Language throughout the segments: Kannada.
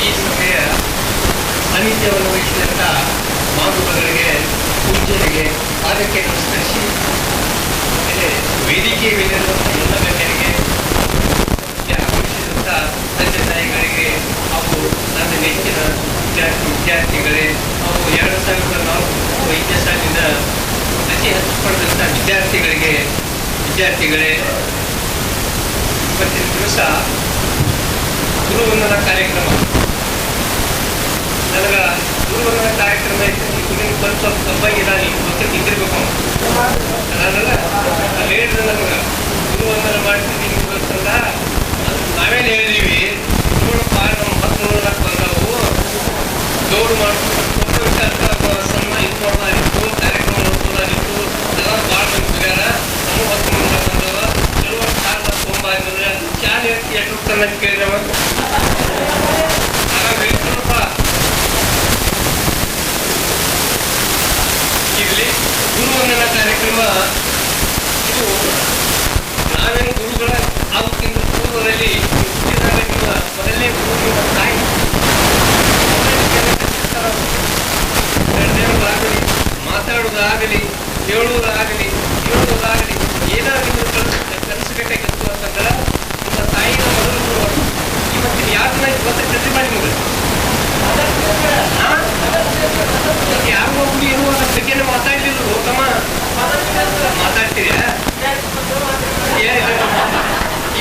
ಈ ಸಭೆಯ ಸಾನ್ನಿಧ್ಯವನ್ನು ವಹಿಸಿದಂಥ ಮಾತುಗಳಿಗೆ ಪೂಜ್ಯರಿಗೆ ಪಾದಕ್ಕೆ ನಮಸ್ಕರಿಸಿ ವೇದಿಕೆ ಮೇಲಿರುವಂಥ ಎಲ್ಲ ಗಣ್ಯರಿಗೆ ಆಗಮಿಸಿದಂಥ ತಂದೆ ತಾಯಿಗಳಿಗೆ ಹಾಗೂ ನನ್ನ ನೆಚ್ಚಿನ ವಿದ್ಯಾರ್ಥಿಗಳೇ ಹಾಗೂ 2004 ವೈದ್ಯ ಸಾಲಿನ ರಜೆ ಹಚ್ಚಿಕೊಂಡಂಥ ವಿದ್ಯಾರ್ಥಿಗಳೇ ಇವತ್ತಿನ ದಿವಸ ಗುರುವಂದನ ಕಾರ್ಯಕ್ರಮ ನನಗೆ ಗುರುವಂದನ ಕಾರ್ಯಕ್ರಮ ನಿಮ್ಗೆ ಸ್ವಲ್ಪ ತಪ್ಪಾಗಿ ನಾನು ಈಗ ಗೊತ್ತಿಗೆ ಇದ್ದಿರ್ಬೇಕು ನಾನಲ್ಲ ಅಲ್ಲಿ ಹೇಳಿದ್ರೆ ನಮ್ಗೆ ಗುರುವಂದನ ಮಾಡ್ತೀನಿ ನಿಮ್ಗೆ ಗೊತ್ತಂದ ಅದು ನಾವೇನು ಹೇಳಿದೀವಿ ನೋಡಪ್ಪ ನಮ್ಮ 10 ಬಂದವು ದೌಡು ಮಾಡ್ಕೊಂಡು ಸಣ್ಣ ಇದು ಮಾಡೋದಾಗಿತ್ತು ಕಾರ್ಯಕ್ರಮ ನೋಡ್ಬೋದಾಗಿತ್ತು ಎಲ್ಲ ಭಾಳ ಮಂದಿ ಹೋಗ್ಯಾರ ನಮ್ಮ 10 ಬಂದವ ಕೆಲವೊಂದು ಕಾಲ ತೊಗೊಂಬಂದ್ರೆ ಚಾನ್ ಎಷ್ಟು ತನ್ನ ಕೇಳಿದವ ಹಾಗಾಗಿ ಹೇಳ್ತಾನಪ್ಪ ಇಲ್ಲಿ ಗುರುವಂದನ ಕಾರ್ಯಕ್ರಮ ಇದು ನಾವೇನು ಗುರುಗಳ ಆಗೋಕ್ಕಿಂತ ಪೂರ್ವದಲ್ಲಿ ಮೊದಲನೇ ಗುರು ನಿಮ್ಮ ತಾಯಿ ಮಾತಾಡೋದಾಗಲಿ ಹೇಳುವುದಾಗಲಿ ಏನಾದರೂ ಕಲಿಸಬೇಕಾಗಿತ್ತು ಅಂತಂದ್ರೆ ನಿಮ್ಮ ತಾಯಿನ ಮೊದಲು ಗುರು ಇವತ್ತಿನ ಯಾರನ್ನ ಗೊತ್ತಿರ್ತೈತಿ ಮಾಡಿ ನಿಮಗೆ ಯಾರು ಒಬ್ಬರು ಏನು ಅದ್ರ ಬಗ್ಗೆನೇ ಮಾತಾಡ್ಲಿಲ್ಲ ತಮ್ಮ ಮಾತಾಡ್ತೀರ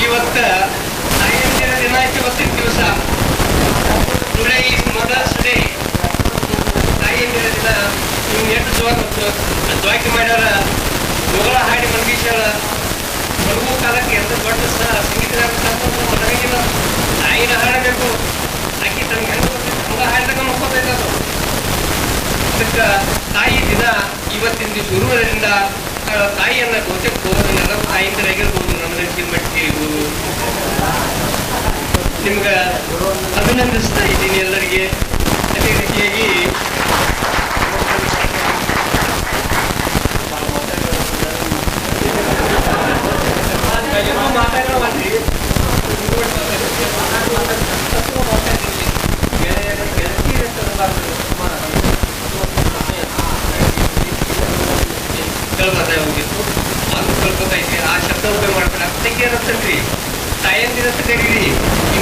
ಇವತ್ತ ತಾಯಿಯಂದಿರ ದಿನ ಆಯ್ತು ಇವತ್ತಿನ ದಿವಸ ಟುಡೇ ಈಸ್ ಮದರ್ಸ್ ಡೇ ತಾಯಿಯಂದಿರ ದಿನ ನೀವು ಎಷ್ಟು ಜ್ವಾಕಿ ಮಾಡ್ಯಾರ ಜೋಗಳ ಹಾಡಿ ಮಲಗಿಸ್ಯಾಳ ಮಲಗು ಕಾಲಕ್ಕೆ ಎಂತ ದೊಡ್ಡ ಸಂಗೀತಗಾರ ಮಲಗಿಲ್ಲ ತಾಯಿನ ಹಾಡಬೇಕು ಆಕಿ ತನಗೆ ಹೆಂಗೆ ಹಂಗ ಹಾಡಿದಾಗ ಮಕ್ಕೋತೈತದು ಅದಕ್ಕೆ ತಾಯಿ ದಿನ ಇವತ್ತಿನ ದಿವಸ ಗುರುವಿನಿಂದ ತಾಯಿಯನ್ನ ಗೋಚಕ್ಕೆ ಎಲ್ಲ ತಾಯಿಯಿಂದರಾಗಿರ್ಬೋದು ನಮ್ಮ ನೆಚ್ಚಿನ ಮಟ್ಟಿಗೆ ಇರ್ಬೋದು ನಿಮ್ಗೆ ಅಭಿನಂದಿಸ್ತಾ ಇದ್ದೀನಿ ಎಲ್ಲರಿಗೆ. ಅದೇ ರೀತಿಯಾಗಿ ಮಾತಾಡೋದ್ರಿ ಕಳ್ಕೊತಾ ಹೋಗಿತ್ತು ಅದು ಕಳ್ಕೊತಾ ಐತಿ ಆ ಶಬ್ದ ಉಪಯೋಗ ಮಾಡ್ತಾರೆ ಅದಕ್ಕೆ ಏನಂತಂದ್ರಿ ತಾಯಂದಿರ ಅಂತ ಕರೀರಿ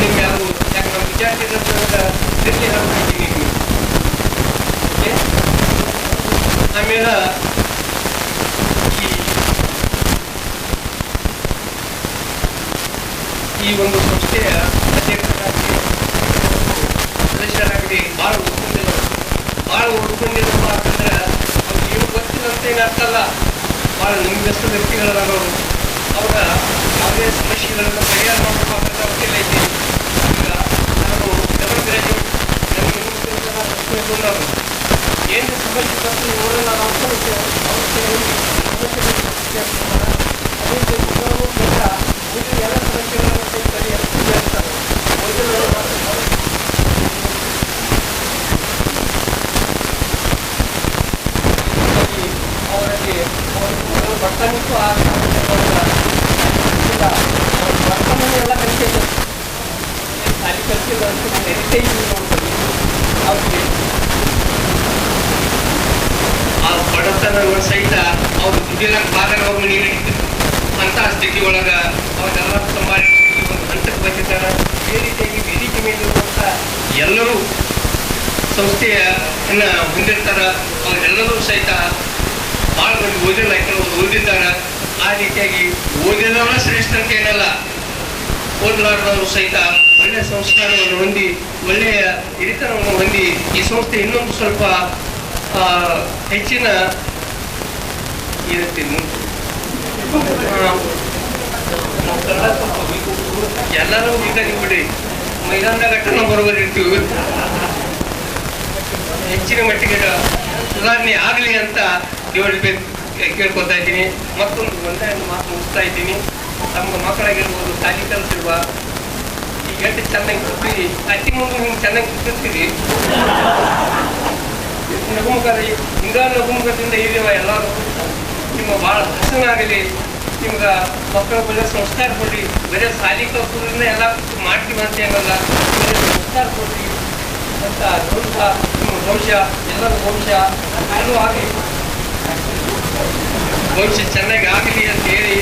ನಿಮ್ಗೆ ಯಾರು ಯಾಕೆ ನಮ್ಮ ವಿದ್ಯಾರ್ಥಿಗಳ ಹಾಕಿದ್ದೀನಿ ಆಮೇಲೆ ಈ ಒಂದು ಸಂಸ್ಥೆಯ ಅಧ್ಯಕ್ಷರಾಗಿ ಸದಸ್ಯರಾಗಿ ಭಾಳ ಉಳ್ಕೊಂಡಿಲ್ಲಪ್ಪ ಅಂತಂದ್ರೆ ಅವ್ರು ಏನು ಗೊತ್ತಿಲ್ಲಂತ ಏನು ಅರ್ಥ ಅಲ್ಲ. ಭಾಳ ನಿಮ್ಗೆಷ್ಟು ವ್ಯಕ್ತಿಗಳವರು ಅವ್ರ ಯಾವುದೇ ಸಮಸ್ಯೆಗಳನ್ನು ಪರಿಹಾರ ಮಾಡಬೇಕಂತ ಅವಶ್ಯಕ ಐತಿ. ಈಗ ನಾನು ಡಬಲ್ ಗ್ರಾಜ್ಯುಯೇಟ್ ನನಗೆ ಏನು ಸಮಸ್ಯೆ ಬಂದು ನೋಡೋಣ ಎಲ್ಲ ಸಮಸ್ಯೆಗಳನ್ನು ಪರಿಹರಿಸ್ತಾರೆ. ಅವರಿಗೆ ಬರ್ತನಿತ್ತು ಬರ್ತನೇ ಎಲ್ಲ ಕಲಿಸಿದ್ರು ಖಾಲಿ ಕಲಿಸಿದ್ರು ಅಂತ ಹೆರಿಟೇಜ್ ನೋಡ್ತೀವಿ. ಅವ್ರಿಗೆ ಆ ಬಡತನ ಸಹಿತ ಅವ್ರು ದುಡ್ಡಿಲಾಕ ಬಾದಾಗ ಅವ್ರು ನೀರು ಹಿಡಿತಿದ್ರು. ಅಂತಹ ಸ್ಥಿತಿ ಒಳಗ ಅವ್ರೆಲ್ಲ ಸಂಭಾಳಿ ಒಂದು ಹಂತಕ್ಕೆ ಬಂದಿದ್ದಾರೆ. ಇದೇ ರೀತಿಯಾಗಿ ವೇದಿಕೆ ಮೇಲಿರುವಂಥ ಎಲ್ಲರೂ ಸಂಸ್ಥೆಯನ್ನ ಹೊಂದಿರ್ತಾರ. ಅವರೆಲ್ಲರೂ ಸಹಿತ ಭಾಳ ಮಂದಿ ಓದಿಲ್ಲ, ಕೆಲವರು ಓದಿದ್ದಾರೆ. ಆ ರೀತಿಯಾಗಿ ಓದಿದವರ ಶ್ರೇಷ್ಠ ಅಂತ ಏನಲ್ಲ, ಓದಲಾರದವರು ಸಹಿತ ಒಳ್ಳೆಯ ಸಂಸ್ಕಾರವನ್ನು ಹೊಂದಿ ಒಳ್ಳೆಯ ಹಿರಿತನವನ್ನು ಹೊಂದಿ ಈ ಸಂಸ್ಥೆ ಇನ್ನೊಂದು ಸ್ವಲ್ಪ ಹೆಚ್ಚಿನ ಇರುತ್ತೆ. ಎಲ್ಲರೂ ಈಗ ನೀವು ಬಿಡಿ ಮೈದಾನದಾಗ ಗಟ್ಟನ ಬರೋಬರ್ ಇರ್ತೀವಿ. ಹೆಚ್ಚಿನ ಮಟ್ಟಿಗೆ ಸುಧಾರಣೆ ಆಗಲಿ ಅಂತ ದೇವರಿಗೆ ಕೇಳ್ಕೊತಾ ಇದ್ದೀನಿ. ಮತ್ತೊಂದು ಒಂದೇ ಮಾತು ಮುಗಿಸ್ತಾ ಇದ್ದೀನಿ. ತಮ್ಮ ಮಕ್ಕಳಾಗಿರ್ಬೋದು ಖಾಲಿ ಕಲಿಸಿರುವ ಈಗ ಎಷ್ಟು ಚೆನ್ನಾಗಿ ಕೂತೀವಿ, ಅತಿ ಮುಂದೆ ಹಿಂಗೆ ಚೆನ್ನಾಗಿ ಕೂತಿರ್ತೀವಿ. ನಗುಮುಖದ ಹಿಂಗ ನಗುಮುಖದಿಂದ ಇರುವ ಎಲ್ಲರೂ ನಿಮ್ಮ ಭಾಳ ಹಸನಾಗಲಿ. ನಿಮ್ಗೆ ಮಕ್ಕಳ ಬರೀ ಸಂಸ್ಕಾರ ಕೊಡ್ರಿ. ಬರೀ ಸಾಲಿ ಕಲ್ಸೋದ್ರಿಂದ ಎಲ್ಲ ಮಾಡ್ತೀವಿ ಅಂತ ಏನಲ್ಲ, ಸಂಸ್ಕಾರ ಕೊಡ್ರಿ. ಅಂತ ವಂಶ ಎಲ್ಲರ ವಂಶ ನಾನು ಆಗಲಿ ವಂಶ ಚೆನ್ನಾಗಿ ಆಗಲಿ ಅಂತ ಹೇಳಿ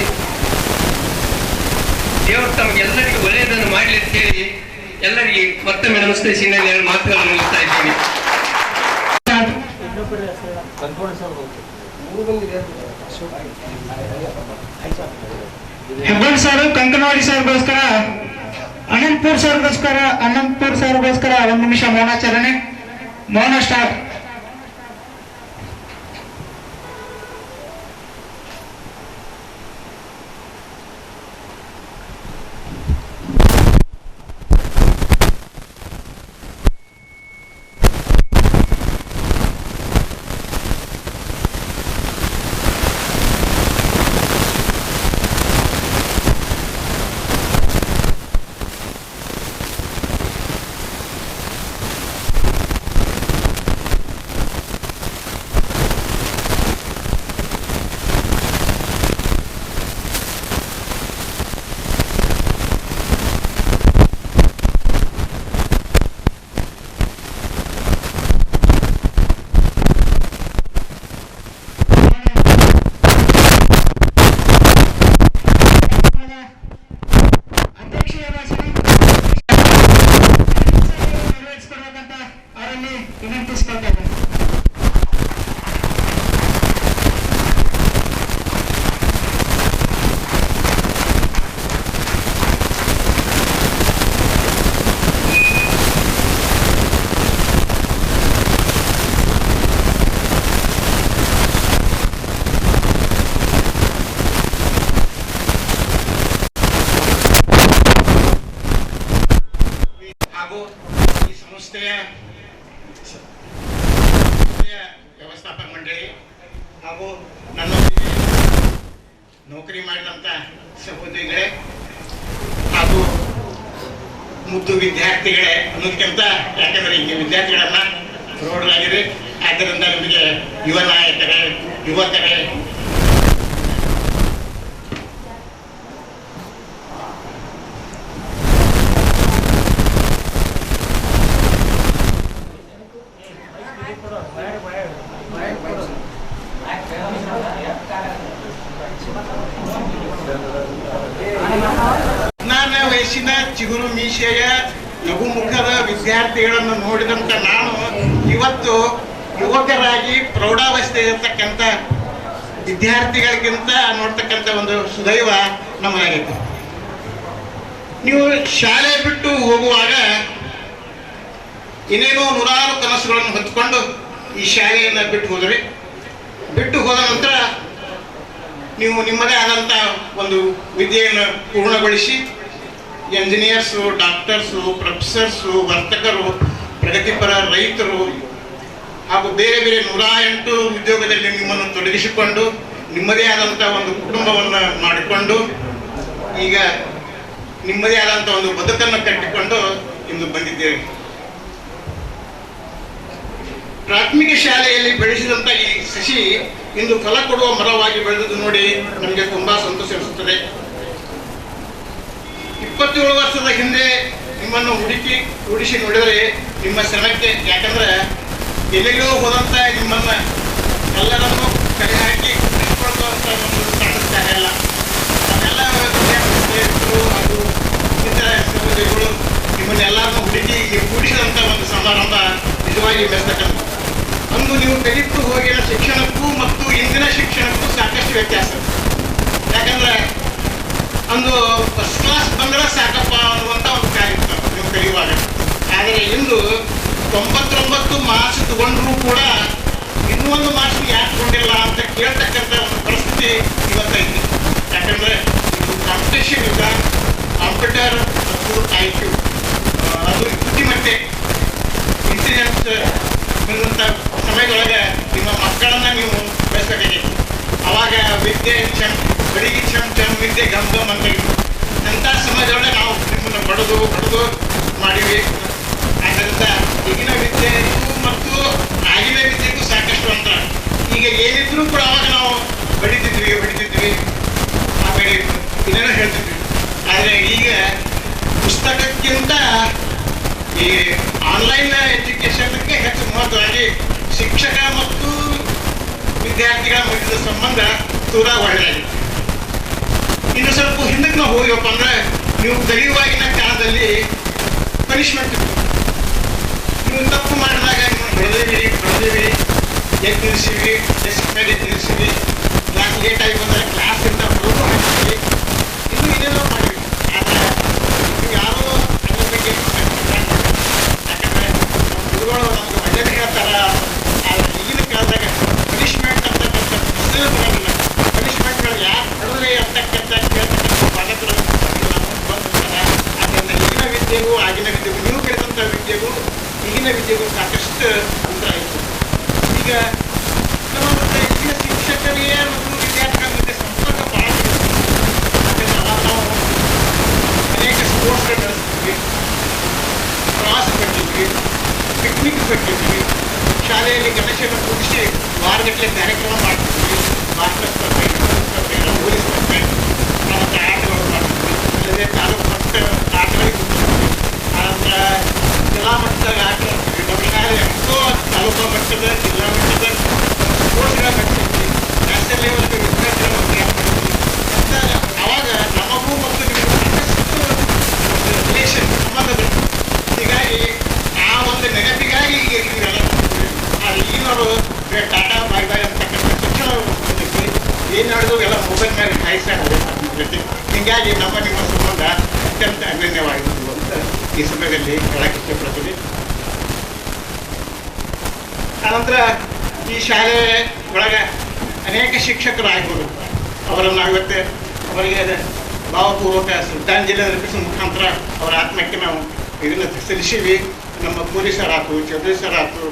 ದೇವರು ತಮಗೆಲ್ಲರಿಗೂ ಒಳ್ಳೆಯದನ್ನು ಮಾಡಲಿ ಅಂತ ಹೇಳಿ ಎಲ್ಲರಿಗೆ ಮತ್ತೊಮ್ಮೆ ನಮಸ್ಕರಿಸಿ ನಾನು ಎರಡು ಮಾತುಗಳನ್ನು ಮುಗಿಸ್ತಾ ಇದ್ದೀನಿ. ಹೆಬ್ಬಾಳ್ ಸರ್ ಕಂಕನವಾಡಿ ಸರ್ಗೋಸ್ಕರ ಅನಂತಪುರ್ ಸರ್ಗೋಸ್ಕರ 1 ನಿಮಿಷ ಮೌನಾಚರಣೆ. ಮೌನ ಸ್ಟಾರ್ಟ್. ವ್ಯವಸ್ಥಾಪಕ ಮಂಡಳಿ ಹಾಗೂ ನನ್ನ ನೌಕರಿ ಮಾಡಿದಂಥ ಸಹೋದರಿಗಳೇ ಹಾಗೂ ಮುದ್ದು ವಿದ್ಯಾರ್ಥಿಗಳೇ ಅನ್ನೋದಕ್ಕಿಂತ ಯಾಕಂದರೆ ಈಗ ವಿದ್ಯಾರ್ಥಿಗಳನ್ನ ಪ್ರೌಢರಾಗಿರಿ, ಆದ್ದರಿಂದ ನಿಮಗೆ ಯುವ ನಾಯಕರೇ ಯುವಕರೇ ವಯಸ್ಸಿನ ಚಿಗುರು ಮೀಸೆಯ ನಗುಮುಖದ ವಿದ್ಯಾರ್ಥಿಗಳನ್ನು ನೋಡಿದಂತ ನಾನು ಇವತ್ತು ಯುವಕರಾಗಿ ಪ್ರೌಢಾವಸ್ಥೆ ಇರತಕ್ಕಂಥ ವಿದ್ಯಾರ್ಥಿಗಳಿಗಿಂತ ನೋಡ್ತಕ್ಕಂಥ ಒಂದು ಸುದೈವ ನಮಗಾಗೈತೆ. ನೀವು ಶಾಲೆ ಬಿಟ್ಟು ಹೋಗುವಾಗ ಇನ್ನೇನೋ ನೂರಾರು ಕನಸುಗಳನ್ನು ಹೊತ್ಕೊಂಡು ಈ ಶಾಲೆಯನ್ನು ಬಿಟ್ಟು ಹೋದ್ರಿ. ಬಿಟ್ಟು ಹೋದ ನಂತರ ನೀವು ನಿಮ್ಮದೇ ಆದಂಥ ಒಂದು ವಿದ್ಯೆಯನ್ನು ಪೂರ್ಣಗೊಳಿಸಿ ಎಂಜಿನಿಯರ್ಸು, ಡಾಕ್ಟರ್ಸು, ಪ್ರೊಫೆಸರ್ಸು, ವರ್ತಕರು, ಪ್ರಗತಿಪರ ರೈತರು ಹಾಗೂ ಬೇರೆ ಬೇರೆ 108 ಉದ್ಯೋಗದಲ್ಲಿ ನಿಮ್ಮನ್ನು ತೊಡಗಿಸಿಕೊಂಡು ನಿಮ್ಮದೇ ಆದಂಥ ಒಂದು ಕುಟುಂಬವನ್ನು ಮಾಡಿಕೊಂಡು ಈಗ ನಿಮ್ಮದೇ ಆದಂಥ ಒಂದು ಬದುಕನ್ನು ಕಟ್ಟಿಕೊಂಡು ಇಂದು ಬಂದಿದ್ದೇವೆ. ಪ್ರಾಥಮಿಕ ಶಾಲೆಯಲ್ಲಿ ಬೆಳೆಸಿದಂಥ ಈ ಸಸಿ ಇಂದು ಫಲ ಕೊಡುವ ಮರವಾಗಿ ಬೆಳೆದು ನೋಡಿ ನಮಗೆ ತುಂಬಾ ಸಂತೋಷ ಅನಿಸುತ್ತದೆ. 27 ವರ್ಷದ ಹಿಂದೆ ನಿಮ್ಮನ್ನು ಹುಡುಕಿ ನೋಡಿದರೆ ನಿಮ್ಮ ಶ್ರಮಕ್ಕೆ, ಯಾಕಂದ್ರೆ ಎಲ್ಲೆಲ್ಲೋ ಹೋದಂತ ನಿಮ್ಮನ್ನ ಎಲ್ಲರನ್ನು ಕಲೆ ಹಾಕಿ ನಿಂತ್ಕೊಳ್ಳುವಂತ ಒಂದು ಕಾಣಿಸ್ತಾ ಇಲ್ಲ. ಅದೆಲ್ಲ ವಿದ್ಯಾರ್ಥಿಗಳು ಹಾಗೂ ಇತರ ಸಹೋದರಿಗಳು ನಿಮ್ಮನ್ನೆಲ್ಲರನ್ನು ಕೂಡಿಸಿದಂತ ಒಂದು ಸಮಾರಂಭ ನಿಜವಾಗಿ ಮೆಚ್ಚತಕ್ಕಂಥ. ಅಂದು ನೀವು ಕಲಿತು ಹೋಗಿನ ಶಿಕ್ಷಣಕ್ಕೂ ಮತ್ತು ಇಂದಿನ ಶಿಕ್ಷಣಕ್ಕೂ ಸಾಕಷ್ಟು ವ್ಯತ್ಯಾಸ. ಯಾಕಂದ್ರೆ ಅಂದು ಫಸ್ಟ್ ಕ್ಲಾಸ್ ಬಂದ್ರೆ ಸಾಕಪ್ಪ ಅನ್ನುವಂಥ ಒಂದು ಕಾರ್ಯಕ್ರಮ ನೀವು ಕಲಿಯುವಾಗ. ಆದರೆ ಇಂದು 99 ಮಾರ್ಕ್ಸ್ ತಗೊಂಡ್ರೂ ಕೂಡ ಇನ್ನೂ ಒಂದು ಮಾರ್ಕ್ಸ್ ಯಾಕೆ ತಗೊಂಡಿಲ್ಲ ಅಂತ ಕೇಳ್ತಕ್ಕಂಥ ಒಂದು ಪರಿಸ್ಥಿತಿ ಇವತ್ತೈತಿ. ಯಾಕಂದ್ರೆ ಇದು ಕಾಂಪಿಟೇಷನ್ ಯುಗ, ಕಾಂಪ್ಯೂಟರ್ ಮತ್ತು IQ ಅದು ಬುದ್ಧಿಮತ್ತೆ ಇಂಟೆಲಿಜೆನ್ಸ್ ಬಂದಂಥ ಸಮಯದೊಳಗೆ ನಿಮ್ಮ ಮಕ್ಕಳನ್ನ ನೀವು ಬೆಳೆಸಬೇಕಾಗಿದೆ. ಅವಾಗ ವಿದ್ಯೆ ಬೆಳಿಗ್ಗೆ ಚಮ್ ವಿದ್ಯೆ ಗಮ್ ಅಂತ ಇತ್ತು. ಅಂಥ ಸಮಯದೊಳಗೆ ನಾವು ನಿಮ್ಮನ್ನು ಬಡದು ಮಾಡಿವಿ. ಆದ್ದರಿಂದ ಈಗಿನ ವಿದ್ಯೆಗೂ ಮತ್ತು ಆಗಿನ ವಿದ್ಯೆಗೂ ಸಾಕಷ್ಟು ಅಂತರ. ಈಗ ಏನಿದ್ರು ಕೂಡ ಅವಾಗ ನಾವು ಹೊಡಿತಿದ್ವಿ ಆಮೇಲೆ ಏನೇನೋ ಹೇಳ್ತಿದ್ವಿ. ಆದರೆ ಈಗ ಪುಸ್ತಕಕ್ಕಿಂತ ಈ ಆನ್ಲೈನ್ ಎಜುಕೇಶನ್ಗೆ ಹೆಚ್ಚು ಮಹತ್ವವಾಗಿ ಶಿಕ್ಷಕ ಮತ್ತು ವಿದ್ಯಾರ್ಥಿಗಳ ಮಧ್ಯದ ಸಂಬಂಧ ತೀರಾ ಒಳ್ಳೆಯದಾಗಿದೆ. ಇನ್ನು ಸ್ವಲ್ಪ ಹಿಂದಕ್ಕೆ ನಾವು ಹೋಗ್ಯಪ್ಪ ಅಂದ್ರೆ ನೀವು ಕಲಿಯುವಾಗಿನ ಕಾಲದಲ್ಲಿ ಪನಿಷ್ಮೆಂಟ್ ಇತ್ತು. ನೀವು ತಪ್ಪು ಮಾಡಿದಾಗ ನೀವು ಹೊಡೆದೇವಿ ಎದ್ದು ನಿಲ್ಲಿಸಿವಿ, ಡೆಸ್ಕ್ ಮೇಲೆ ನಿಲ್ಲಿಸಿವಿ, ಕ್ಲಾಸ್ ಲೇಟಾಗಿ ಬಂದರೆ ಕ್ಲಾಸಿಂದ ಹೊರಗೂ ಹಾಕಿದ್ವಿ, ಇನ್ನೂ ಏನೇನೋ ಮಾಡಿವಿ. ಆದರೆ ನೀವು ಯಾರೋ ಅದ್ರ ಬಗ್ಗೆ ಯಾಕಂದರೆ ಗುರುಗಳು ನಮ್ಗೆ ಒಳ್ಳೆಯದು ಹೇಳ್ತಾರ. ಆದರೆ ಈಗಿನ ಕಾಲದಾಗ ಪನಿಷ್ಮೆಂಟ್ ಅಂತಕ್ಕಂಥ ಹೆಸರು ಬರೋದಿಲ್ಲ. ಪನಿಷ್ಮೆಂಟ್ಗಳು ಯಾರು ಹೊಡೆದ್ರೆ ಅಂತಕ್ಕಂಥ ಕೇಳ್ತಕ್ಕಂಥ ಪಾಲಕರು ಬಂದಿರ್ತಾರೆ. ಆದ್ದರಿಂದ ಈಗಿನ ವಿದ್ಯೆಗೂ ಆಗಿನ ವಿದ್ಯೆಗೂ, ನೀವು ಕಲಿತಂಥ ವಿದ್ಯೆಗೂ ಈಗಿನ ವಿದ್ಯೆಗೂ ಸಾಕಷ್ಟು ಅಂತರ ಆಯಿತು. ಈಗ ನಮ್ಮ ಮತ್ತೆ ಈಗಿನ ಶಿಕ್ಷಕರಿಗೆ ಮತ್ತು ವಿದ್ಯಾರ್ಥಿಗಳ ಮಧ್ಯೆ ಸಂಪರ್ಕ ಭಾಳ ಯಾಕಂದ್ರೆ ನಾವು ಅನೇಕ ಸ್ಪೋರ್ಟ್ಸ್ಗಳು ನಡೆಸ್ತೀವಿ, ಪ್ರವಾಸ ಕಟ್ಟಿದ್ವಿ, ಪಿಕ್ನಿಕ್ ಕಟ್ಟಿದ್ವಿ, ಶಾಲೆಯಲ್ಲಿ ಗಣೇಶನ ಕೂಡಿಸಿ ವಾರಗಟ್ಟಲೆ ಕಾರ್ಯಕ್ರಮ ಮಾಡ್ತಿದ್ವಿ, ಭಾಷಣ ಸ್ಪರ್ಧೆ, ಸ್ಪರ್ಧೆ, ರಂಗೋಲಿ ಸ್ಪರ್ಧೆ, ಆನಂತರ ಆಟಗಳು ಮಾಡ್ತಿದ್ವಿ. ಅಲ್ಲದೆ ತಾಲೂಕು ಮಟ್ಟ ಆಟಗಳಿಗೆ ಕೂಡಿಸ್ತೀವಿ, ಆನಂತರ ಜಿಲ್ಲಾ ಮಟ್ಟದಾಗ ಆಟ ಆಡ್ತೀವಿ. ನಮ್ಮ ಶಾಲೆ ಎಷ್ಟೋ ತಾಲೂಕು ಮಟ್ಟದ, ಜಿಲ್ಲಾ ಮಟ್ಟದ ಸ್ಪೋರ್ಟ್ಸ್ಗಳ ಕಟ್ಟಿದ್ವಿ, ನ್ಯಾಷನಲ್ ಲೆವೆಲ್ಗೆ ವಿದ್ಯಾರ್ಥಿಗಳ ಮಾಡ್ತಿದ್ವಿ. ಅಂತ ಅವಾಗ ನಮಗೂ ಮತ್ತು ನಿಮಗೂ ಸಾಕಷ್ಟು ಒಂದು ರಿಲೇಷನ್ ಸಂಬಂಧಗಳು. ಹೀಗಾಗಿ ಆ ಒಂದು ನೆನಪಿಗಾಗಿ ಈಗ ನೀವೆಲ್ಲ ಆದರೆ ಈಗಿನವರು ಟಾಟಾ ಬಾಯ್ ಬಾಯ್ ಅಂತಕ್ಕಂಥ ಶಿಕ್ಷಣ ಬಂದಿದ್ವಿ. ಏನು ನಡೆದು ಎಲ್ಲ ಮೊಬೈಲ್ ಮೇಲೆ ಕಾಯಿಸ್ತಾರೆ. ಹೀಗಾಗಿ ನಮ್ಮ ನಿಮ್ಮ ಸಂಬಂಧ ಅತ್ಯಂತ ಅನನ್ಯವಾಗಿದ್ದು ಅಂತ ಈ ಸಮಯದಲ್ಲಿ ಹೇಳಕ್ಕೆ ಇಷ್ಟಪಡ್ತೀನಿ. ಆನಂತರ ಈ ಶಾಲೆ ಒಳಗೆ ಅನೇಕ ಶಿಕ್ಷಕರು ಆಗ್ಬೋದು. ಅವರನ್ನು ಇವತ್ತು ಅವರಿಗೆ ಭಾವಪೂರ್ವಕ ಶ್ರದ್ಧಾಂಜಲಿ ಅರ್ಪಿಸುವ ಮುಖಾಂತರ ಅವರ ಆತ್ಮಕ್ಕೆ ನಾವು ಇದನ್ನು ಸಲ್ಲಿಸೀವಿ. ನಮ್ಮ ಪೊಲೀಸರಾಯ್ತು, ಚೌಧರಿ ಸರಾಯ್ತು,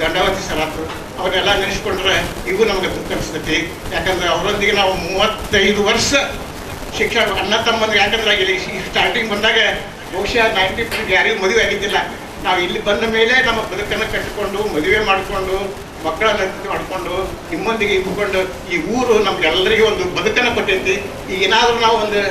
ದಂಡಾವತಿ ಸರಾಯ್ತು, ಅವನ್ನೆಲ್ಲ ನೆನೆಸ್ಕೊಂಡ್ರೆ ಇವು ನಮಗೆ ದುಃಖ ಅನಿಸ್ತೈತಿ. ಯಾಕಂದ್ರೆ ಅವರೊಂದಿಗೆ ನಾವು 35 ವರ್ಷ ಶಿಕ್ಷಣ ಅಣ್ಣ ತಮ್ಮಂದ್ರೆ. ಯಾಕಂದ್ರೆ ಇಲ್ಲಿ ಸ್ಟಾರ್ಟಿಂಗ್ ಬಂದಾಗ ಬಹುಶಃ 90% ಯಾರಿಗೂ ಮದುವೆ ಆಗಿದ್ದಿಲ್ಲ. ನಾವು ಇಲ್ಲಿ ಬಂದ ಮೇಲೆ ನಮ್ಮ ಬದುಕನ್ನು ಕಟ್ಟಿಕೊಂಡು ಮದುವೆ ಮಾಡಿಕೊಂಡು ಮಕ್ಕಳನ್ನ ಮಾಡಿಕೊಂಡು ನಿಮ್ಮೊಂದಿಗೆ ಇದ್ದುಕೊಂಡು ಈ ಊರು ನಮ್ಗೆಲ್ಲರಿಗೂ ಒಂದು ಬದುಕನ್ನು ಕೊಟ್ಟೈತಿ. ಈಗ ಏನಾದರೂ ನಾವು ಒಂದು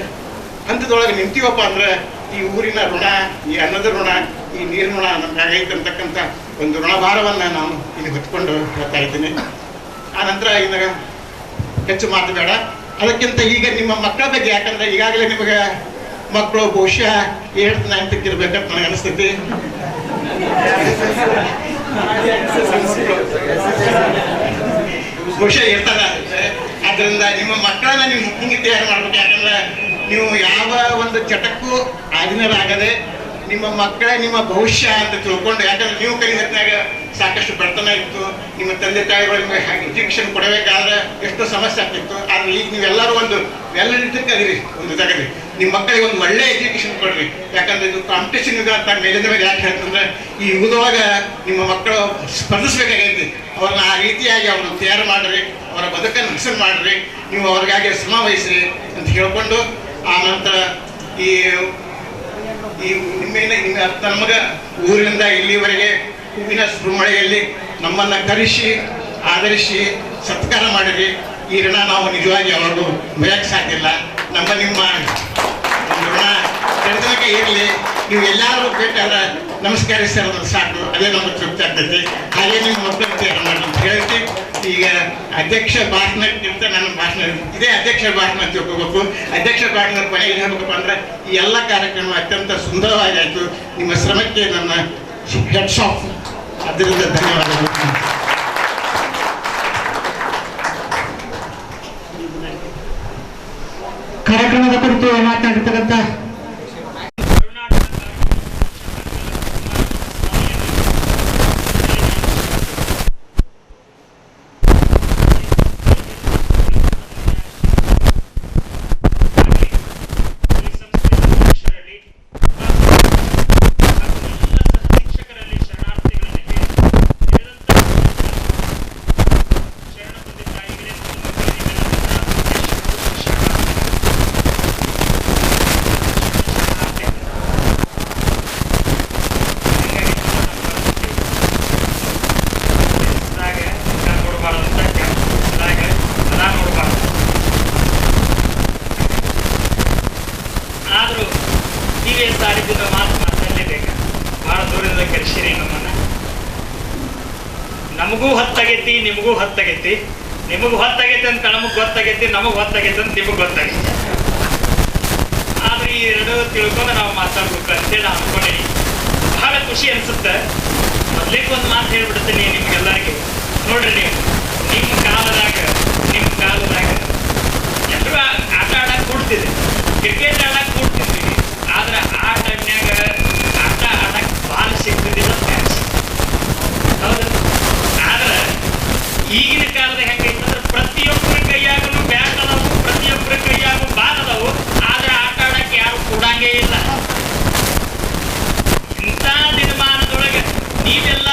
ಹಂತದೊಳಗೆ ನಿಂತೀವಪ್ಪ ಅಂದ್ರೆ ಈ ಊರಿನ ಋಣ, ಈ ಅನ್ನದ ಋಣ, ಈ ನೀರಿನ ಋಣ ನಮ್ಗೆ ಆಗೈತೆ ಅಂತಕ್ಕಂಥ ಒಂದು ಋಣಭಾರವನ್ನು ನಾನು ಇಲ್ಲಿ ಹೊತ್ಕೊಂಡು ಹೇಳ್ತಾ ಇದ್ದೀನಿ. ಆನಂತರ ಇನ್ನು ಹೆಚ್ಚು ಮಾತು ಬೇಡ. ಅದಕ್ಕಿಂತ ಈಗ ನಿಮ್ಮ ಮಕ್ಕಳ ಬಗ್ಗೆ, ಯಾಕಂದ್ರೆ ಈಗಾಗಲೇ ನಿಮಗೆ ಮಕ್ಕಳು ಬಹುಶಃ 8th 9th ಇರ್ಬೇಕಂತ ನನಗೆ ಅನಿಸ್ತೈತಿ. ಬಹುಶಃ ಇರ್ತದ. ಆದ್ದರಿಂದ ನಿಮ್ಮ ಮಕ್ಕಳನ್ನ ನೀವು ಹಿಂಗೆ ತಯಾರು ಮಾಡ್ಬೇಕು. ಯಾಕಂದ್ರೆ ನೀವು ಯಾವ ಒಂದು ಚಟಕ್ಕೂ ಅಧೀನರಾಗದೆ ನಿಮ್ಮ ಮಕ್ಕಳ ನಿಮ್ಮ ಭವಿಷ್ಯ ಅಂತ ತಿಳ್ಕೊಂಡು. ಯಾಕಂದ್ರೆ ನೀವು ಕಲಿಯೋದ್ನಾಗ ಸಾಕಷ್ಟು ಬಡತನ ಇತ್ತು, ನಿಮ್ಮ ತಂದೆ ತಾಯಿಗಳು ನಿಮಗೆ ಎಜುಕೇಶನ್ ಕೊಡಬೇಕಾದ್ರೆ ಎಷ್ಟೋ ಸಮಸ್ಯೆ ಆಗ್ತಿತ್ತು. ಆದರೆ ಈಗ ನೀವೆಲ್ಲರೂ ಒಂದು ವೆಲ್‌ಎಜುಕೇಟೆಡ್ ಅದೀರಿ. ಒಂದು ತಗದ್ರಿ ನಿಮ್ಮ ಮಕ್ಕಳಿಗೆ ಒಂದು ಒಳ್ಳೆ ಎಜುಕೇಶನ್ ಕೊಡ್ರಿ. ಯಾಕಂದ್ರೆ ಇದು ಕಾಂಪಿಟೇಷನ್ ಯುಗ ಅಂತ ಮೇಲಿಂದ ಮೇಲೆ ಯಾಕೆ ಹೇಳ್ತಂದ್ರೆ ಈ ಯುಗದೊಳಗ ನಿಮ್ಮ ಮಕ್ಕಳು ಸ್ಪರ್ಧಿಸ್ಬೇಕಾಗೈತಿ. ಅವ್ರನ್ನ ಆ ರೀತಿಯಾಗಿ ಅವ್ರನ್ನ ತಯಾರು ಮಾಡಿರಿ, ಅವರ ಬದುಕನ್ನು ಹಸನು ಮಾಡಿರಿ, ನೀವು ಅವ್ರಿಗಾಗಿ ಶ್ರಮ ವಹಿಸ್ರಿ ಅಂತ ಹೇಳ್ಕೊಂಡು, ಆ ನಂತರ ಈ ನಿಮ್ಮ ನಮಗೆ ಊರಿನಿಂದ ಇಲ್ಲಿವರೆಗೆ ಹೂವಿನ ಸುರುಮಳೆಯಲ್ಲಿ ನಮ್ಮನ್ನು ಕರೆಸಿ ಆಧರಿಸಿ ಸತ್ಕಾರ ಮಾಡಿರಿ. ಈ ಋಣ ನಾವು ನಿಜವಾಗಿ ಯಾವಾಗೂ ಮರೆಯಕ್ಕೆ ಸಾಧ್ಯ ಇಲ್ಲ. ನಮ್ಮ ನಿಮ್ಮ ಒಂದು ಋಣ ಕೆಡತನಕ ಇರಲಿ. ನೀವು ಎಲ್ಲರೂ ಬೇಕಾದ್ರೆ ನಮಸ್ಕರಿಸೋದು ಸಾಕು, ಅದೇ ನಮಗೆ ತೃಪ್ತಿ ಆಗ್ತೈತಿ. ಹಾಗೆ ನಿಮ್ಮ ಮಕ್ಕಳು ತಯಾರು ಮಾಡಿ ಅಂತ ಹೇಳ್ತಿ. ಈಗ ಅಧ್ಯಕ್ಷ ಭಾಷಣಕ್ಕಿಂತ ನನ್ನ ಭಾಷಣ ಇದೇ ಅಧ್ಯಕ್ಷ ಭಾಷಣ ಅಂತ ತಿಳ್ಕೋಬೇಕು. ಅಧ್ಯಕ್ಷ ಭಾಷಣದ ಕೊನೆಗೆ ಹೇಳ್ಬೇಕಪ್ಪ ಅಂದ್ರೆ ಈ ಎಲ್ಲ ಕಾರ್ಯಕ್ರಮ ಅತ್ಯಂತ ಸುಂದರವಾಗಿ ಆಯಿತು. ನಿಮ್ಮ ಶ್ರಮಕ್ಕೆ ನನ್ನ ಹೆಡ್ಸ್ ಆಫ್. ಅದರಿಂದ ಧನ್ಯವಾದಗಳು. ಕಾರ್ಯಕ್ರಮದ ಕುರಿತು ಮಾತನಾಡಿರ್ತಕ್ಕಂಥ ನಮಗೂ ಹೊತ್ತಾಗೈತಿ ನಿಮಗೂ ಹೊತ್ತಾಗೈತಿ. ನಿಮಗ್ ಹೊತ್ತಾಗೈತಿ ಅಂತ ನಮಗ್ ಗೊತ್ತಾಗೈತಿ, ನಮಗ್ ಹೊತ್ತಾಗೈತಿ ಅಂತ ನಿಮಗ್ ಗೊತ್ತಾಗೈತಿ. ಆದ್ರೆ ಈ ಎರಡು ತಿಳ್ಕೊಂಡು ನಾವು ಮಾತಾಡ್ಬೇಕು ಅಂತೇಳಿ ನಾ ಅನ್ಕೊಂಡೀನಿ. ಬಹಳ ಖುಷಿ ಅನ್ಸುತ್ತೆ. ಮೊದ್ಲಿಗೆ ಒಂದು ಮಾತು ಹೇಳ್ಬಿಡ್ತೀನಿ ನಿಮ್ಗೆಲ್ಲರಿಗೂ. ನೋಡ್ರಿ, ನೀವು ನಿಮ್ಮ ಕಾಲದಾಗ ಎಲ್ಲರೂ ಆಟ ಆಡಕ್ ಕೂಡ್ತಿದ್ರಿ, ಕ್ರಿಕೆಟ್ ಆಡಕ್ ಕೂಡ್ತಿದ್ರಿ. ಆದ್ರೆ ಆ ಟೈಮ್ನ್ಯಾಗ ಆಟ ಆಡಕ್ ಬಾಲ್ ಸಿಗ್ತಿದ್ದಿಲ್ಲ, ಮ್ಯಾಚ್. ಹೌದು. ಆದ್ರೆ ಈಗಿನ ಕಾಲದಾಗ ಹೆಂಗೈತಂದ್ರೆ ಪ್ರತಿಯೊಬ್ಬರ ಕೈಯಾಗೂ ಬ್ಯಾಟ್ ಅದಾವು, ಪ್ರತಿಯೊಬ್ಬರ ಕೈಯಾಗೂ ಬಾಲ್ ಅದಾವು. ಆದ್ರೆ ಆಟ ಆಡಕ್ ಯಾರು ಕೂಡಂಗೇ ಇಲ್ಲ. ಇಂಥ ದಿನಮಾನದೊಳಗೆ ನೀವೆಲ್ಲ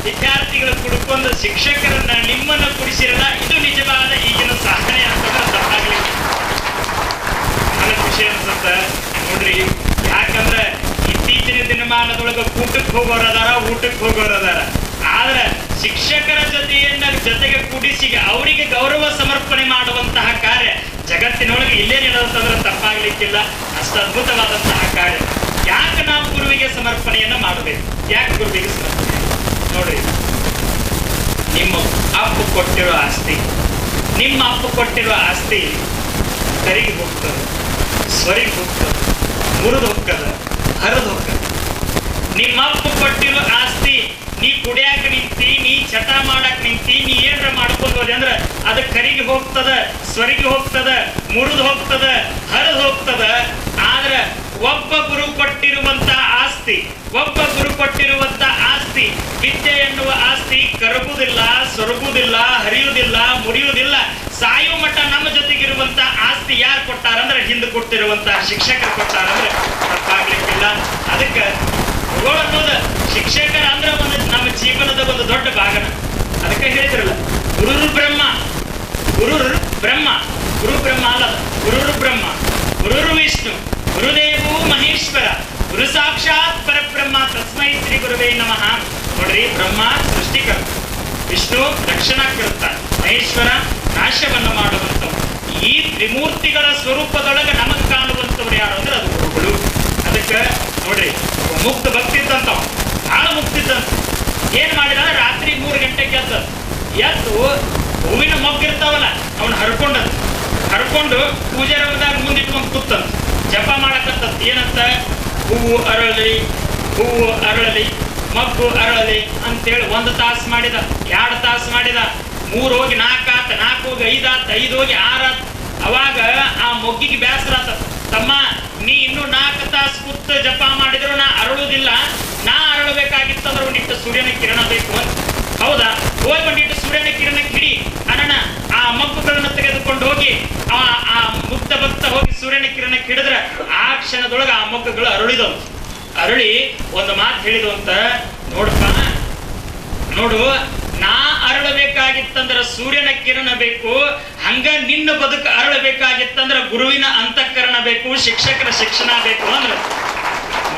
ವಿದ್ಯಾರ್ಥಿಗಳು ಕುಡ್ಕೊಂಡು ಶಿಕ್ಷಕರನ್ನ ನಿಮ್ಮನ್ನ ಕುಡಿಸಿರಲ್ಲ. ಇದು ನಿಜವಾದ ಈಗಿನ ಸಾಧನೆ ಅಂತಂದ್ರೆ ತಪ್ಪಾಗ್ಲಿ. ಬಹಳ ಖುಷಿ ಅನ್ಸುತ್ತೆ. ನೋಡ್ರಿ, ಯಾಕಂದ್ರೆ ಇತ್ತೀಚಿನ ದಿನಮಾನದೊಳಗೆ ಊಟಕ್ಕೆ ಹೋಗೋರದಾರ. ಆದ್ರೆ ಶಿಕ್ಷಕರ ಜೊತೆಗೆ ಕೂಡಿಸಿ ಅವರಿಗೆ ಗೌರವ ಸಮರ್ಪಣೆ ಮಾಡುವಂತಹ ಕಾರ್ಯ ಜಗತ್ತಿನೊಳಗೆ ಇಲ್ಲೇ ನಿಲ್ಲದಂತಂದ್ರೆ ತಪ್ಪಾಗ್ಲಿಕ್ಕಿಲ್ಲ. ಅಷ್ಟು ಅದ್ಭುತವಾದಂತಹ ಕಾರ್ಯ. ಯಾಕೆ ನಾವು ಗುರುವಿಗೆ ಸಮರ್ಪಣೆಯನ್ನ ಮಾಡಬೇಕು? ಯಾಕೆ ಗುರುವಿಗೆ ಸಮರ್ಪಣೆ? ನೋಡ್ರಿ, ನಿಮ್ಮ ಅಪ್ಪ ಕೊಟ್ಟಿರೋ ಆಸ್ತಿ ಕರಿಗೆ ಹೋಗ್ತದೆ, ಸ್ವರಿಗೆ ಹೋಗ್ತದೆ, ಮುರಿದು ಹೋಗ್ತದೆ, ಹರಿದು ಹೋಗ್ತದೆ. ನಿಮ್ಮ ಅಪ್ಪ ಕೊಟ್ಟಿರೋ ಆಸ್ತಿ ನೀ ಕುಡಿಯಾಕ ನಿಂತಿ, ನೀ ಚಟ ಮಾಡಕ್ ನಿಂತಿ, ನೀ ಏನ್ರ ಮಾಡ್ಕೊಂಡು ಹೋದೆ ಅಂದ್ರೆ ಅದು ಕರಿಗೆ ಹೋಗ್ತದ, ಸ್ವರಿಗೆ ಹೋಗ್ತದ, ಮುರಿದು ಹೋಗ್ತದ, ಹರಿದು ಹೋಗ್ತದ. ಆದ್ರೆ ಒಬ್ಬ ಗುರು ಕೊಟ್ಟಿರುವಂತ ಆಸ್ತಿ ವಿದ್ಯೆ ಎನ್ನುವ ಆಸ್ತಿ ಕರಗುವುದಿಲ್ಲ, ಸೊರಗುವುದಿಲ್ಲ, ಹರಿಯುವುದಿಲ್ಲ, ಮುರಿಯುವುದಿಲ್ಲ. ಸಾಯು ಮಠ ನಮ್ಮ ಜೊತೆಗಿರುವಂತ ಆಸ್ತಿ ಯಾರು ಕೊಟ್ಟಾರಂದ್ರೆ ಹಿಂದೆ ಕೊಟ್ಟಿರುವಂತ ಶಿಕ್ಷಕರು ಕೊಟ್ಟಾರಂದ್ರೆ ತಪ್ಪಾಗ್ಲಿಕ್ಕಿಲ್ಲ. ಅದಕ್ಕೆ ಅನ್ನೋದು ಶಿಕ್ಷಕರ ಅಂದ್ರೆ ಒಂದು ನಮ್ಮ ಜೀವನದ ಒಂದು ದೊಡ್ಡ ಭಾಗನ. ಅದಕ್ಕೆ ಹೇಳಿದ್ರಲ್ಲ, ಗುರುರು ಬ್ರಹ್ಮ ಅಲ್ಲ, ಗುರುರು ಬ್ರಹ್ಮ, ಗುರುರು ವಿಷ್ಣು, ಗುರುದೇವು ಮಹೇಶ್ವರ, ಗುರು ಸಾಕ್ಷಾತ್ ಪರಬ್ರಹ್ಮ, ತಸ್ಮೈ ಶ್ರೀ ಗುರುವೇ ನಮಃ. ನೋಡ್ರಿ, ಬ್ರಹ್ಮ ಸೃಷ್ಟಿಕರ್ತ, ವಿಷ್ಣು ರಕ್ಷಣಾಕರ್ತ, ಮಹೇಶ್ವರ ನಾಶವನ್ನು ಮಾಡುವಂಥವ್ರು. ಈ ತ್ರಿಮೂರ್ತಿಗಳ ಸ್ವರೂಪದೊಳಗೆ ನಮಗ್ ಕಾಣುವಂಥವ್ರು ಯಾರು ಅಂದ್ರೆ ಅದು ಗುರುಗಳು. ಅದಕ್ಕೆ ನೋಡ್ರಿ, ಮುಕ್ತ ಭಕ್ತಿ ಇದ್ದಂಥವ್, ಬಹಳ ಮುಕ್ತಿದ್ದಂತ. ಏನ್ ಮಾಡಿದ, ರಾತ್ರಿ 3 ಗಂಟೆಗೆ ಎದ್ದು ಹೂವಿನ ಮೊಗ್ಗಿರ್ತಾವಲ್ಲ ಅವನ್ನ ಹರ್ಕೊಂಡು ಪೂಜೆ ರೂಮದಾಗ ಮುಂದಿಟ್ಕೊಂಡು ಕೂತಂತ ಜಪ ಮಾಡಕತ್ತಂತ. ಏನಂತ? ಹೂವು ಅರಳಲಿ, ಮಗ್ಗು ಅರಳಲಿ ಅಂತೇಳಿ 1 ತಾಸು ಮಾಡಿದ, 2 ತಾಸು ಮಾಡಿದ, 3 ಹೋಗಿ 4 ಆತ, 4 ಹೋಗಿ 5 ಆತ, 5 ಹೋಗಿ 6 ಆತ. ಅವಾಗ ಆ ಮೊಗ್ಗಿಗೆ ಬೇಸರ ಆತ. ತಮ್ಮ, ನೀ ಇನ್ನೂ 4 ತಾಸು ಕೂತು ಜಪ ಮಾಡಿದ್ರು ನಾ ಅರಳುವುದಿಲ್ಲ, ನಾ ಅರಳಬೇಕಾಗಿತ್ತಂದ್ರೆ ಒಂದಿಟ್ಟು ಸೂರ್ಯನ ಕಿರಣ ಬೇಕು ಅಂತ. ಹೌದಾ? ಹೋಗಿ ಒಂದಿಟ್ಟು ಸೂರ್ಯನ ಕಿರಣ ಕಿಡಿ ಅಣ್ಣ, ಆ ಮಗ್ಗುಗಳನ್ನ ತೆಗೆದುಕೊಂಡು ಹೋಗಿ ಆ ಮುಕ್ತ ಭಕ್ತ ಹೋಗಿ ಸೂರ್ಯನ ಕಿರಣ ಹಿಡಿದ್ರೆ ಆ ಕ್ಷಣದೊಳಗೆ ಆ ಮಗ್ಗುಗಳು ಅರಳಿ ಒಂದು ಮಾತು ಹೇಳಿದು ಅಂತ. ನೋಡು, ನಾ ಅರಳಬೇಕಾಗಿತ್ತಂದ್ರ ಸೂರ್ಯನ ಕಿರಣ ಬೇಕು, ಹಂಗ ನಿನ್ನ ಬದುಕು ಅರಳಬೇಕಾಗಿತ್ತಂದ್ರ ಗುರುವಿನ ಅಂತಃಕರಣ ಬೇಕು, ಶಿಕ್ಷಕರ ಶಿಕ್ಷಣ ಬೇಕು ಅಂದ್ರೆ.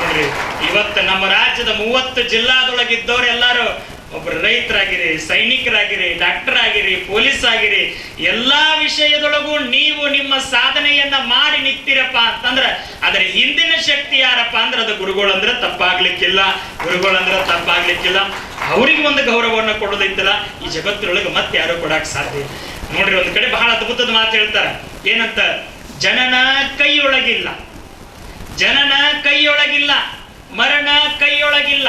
ನೋಡ್ರಿ, ಇವತ್ತು ನಮ್ಮ ರಾಜ್ಯದ 30 ಜಿಲ್ಲಾದೊಳಗಿದ್ದವ್ರು ಎಲ್ಲಾರು ಒಬ್ರು ರೈತರಾಗಿರಿ, ಸೈನಿಕರಾಗಿರಿ, ಡಾಕ್ಟರ್ ಆಗಿರಿ, ಪೊಲೀಸ್ ಆಗಿರಿ, ಎಲ್ಲಾ ವಿಷಯದೊಳಗೂ ನೀವು ನಿಮ್ಮ ಸಾಧನೆಯನ್ನ ಮಾಡಿ ನಿಂತಿರಪ್ಪ ಅಂತಂದ್ರ ಅದರ ಹಿಂದಿನ ಶಕ್ತಿ ಯಾರಪ್ಪ ಅಂದ್ರೆ ಅದು ಗುರುಗಳಂದ್ರೆ ತಪ್ಪಾಗ್ಲಿಕ್ಕಿಲ್ಲ. ಅವ್ರಿಗೆ ಒಂದು ಗೌರವವನ್ನು ಕೊಡೋದೈತಲ್ಲ, ಈ ಜಗತ್ತಿನೊಳಗೆ ಮತ್ತೆ ಯಾರು ಕೊಡಕ್ ಸಾಧ್ಯ. ನೋಡ್ರಿ, ಒಂದ್ ಕಡೆ ಬಹಳ ಅದ್ಭುತದ ಮಾತು ಹೇಳ್ತಾರ. ಏನಂತ? ಜನನ ಕೈಯೊಳಗಿಲ್ಲ, ಮರಣ ಕೈಯೊಳಗಿಲ್ಲ,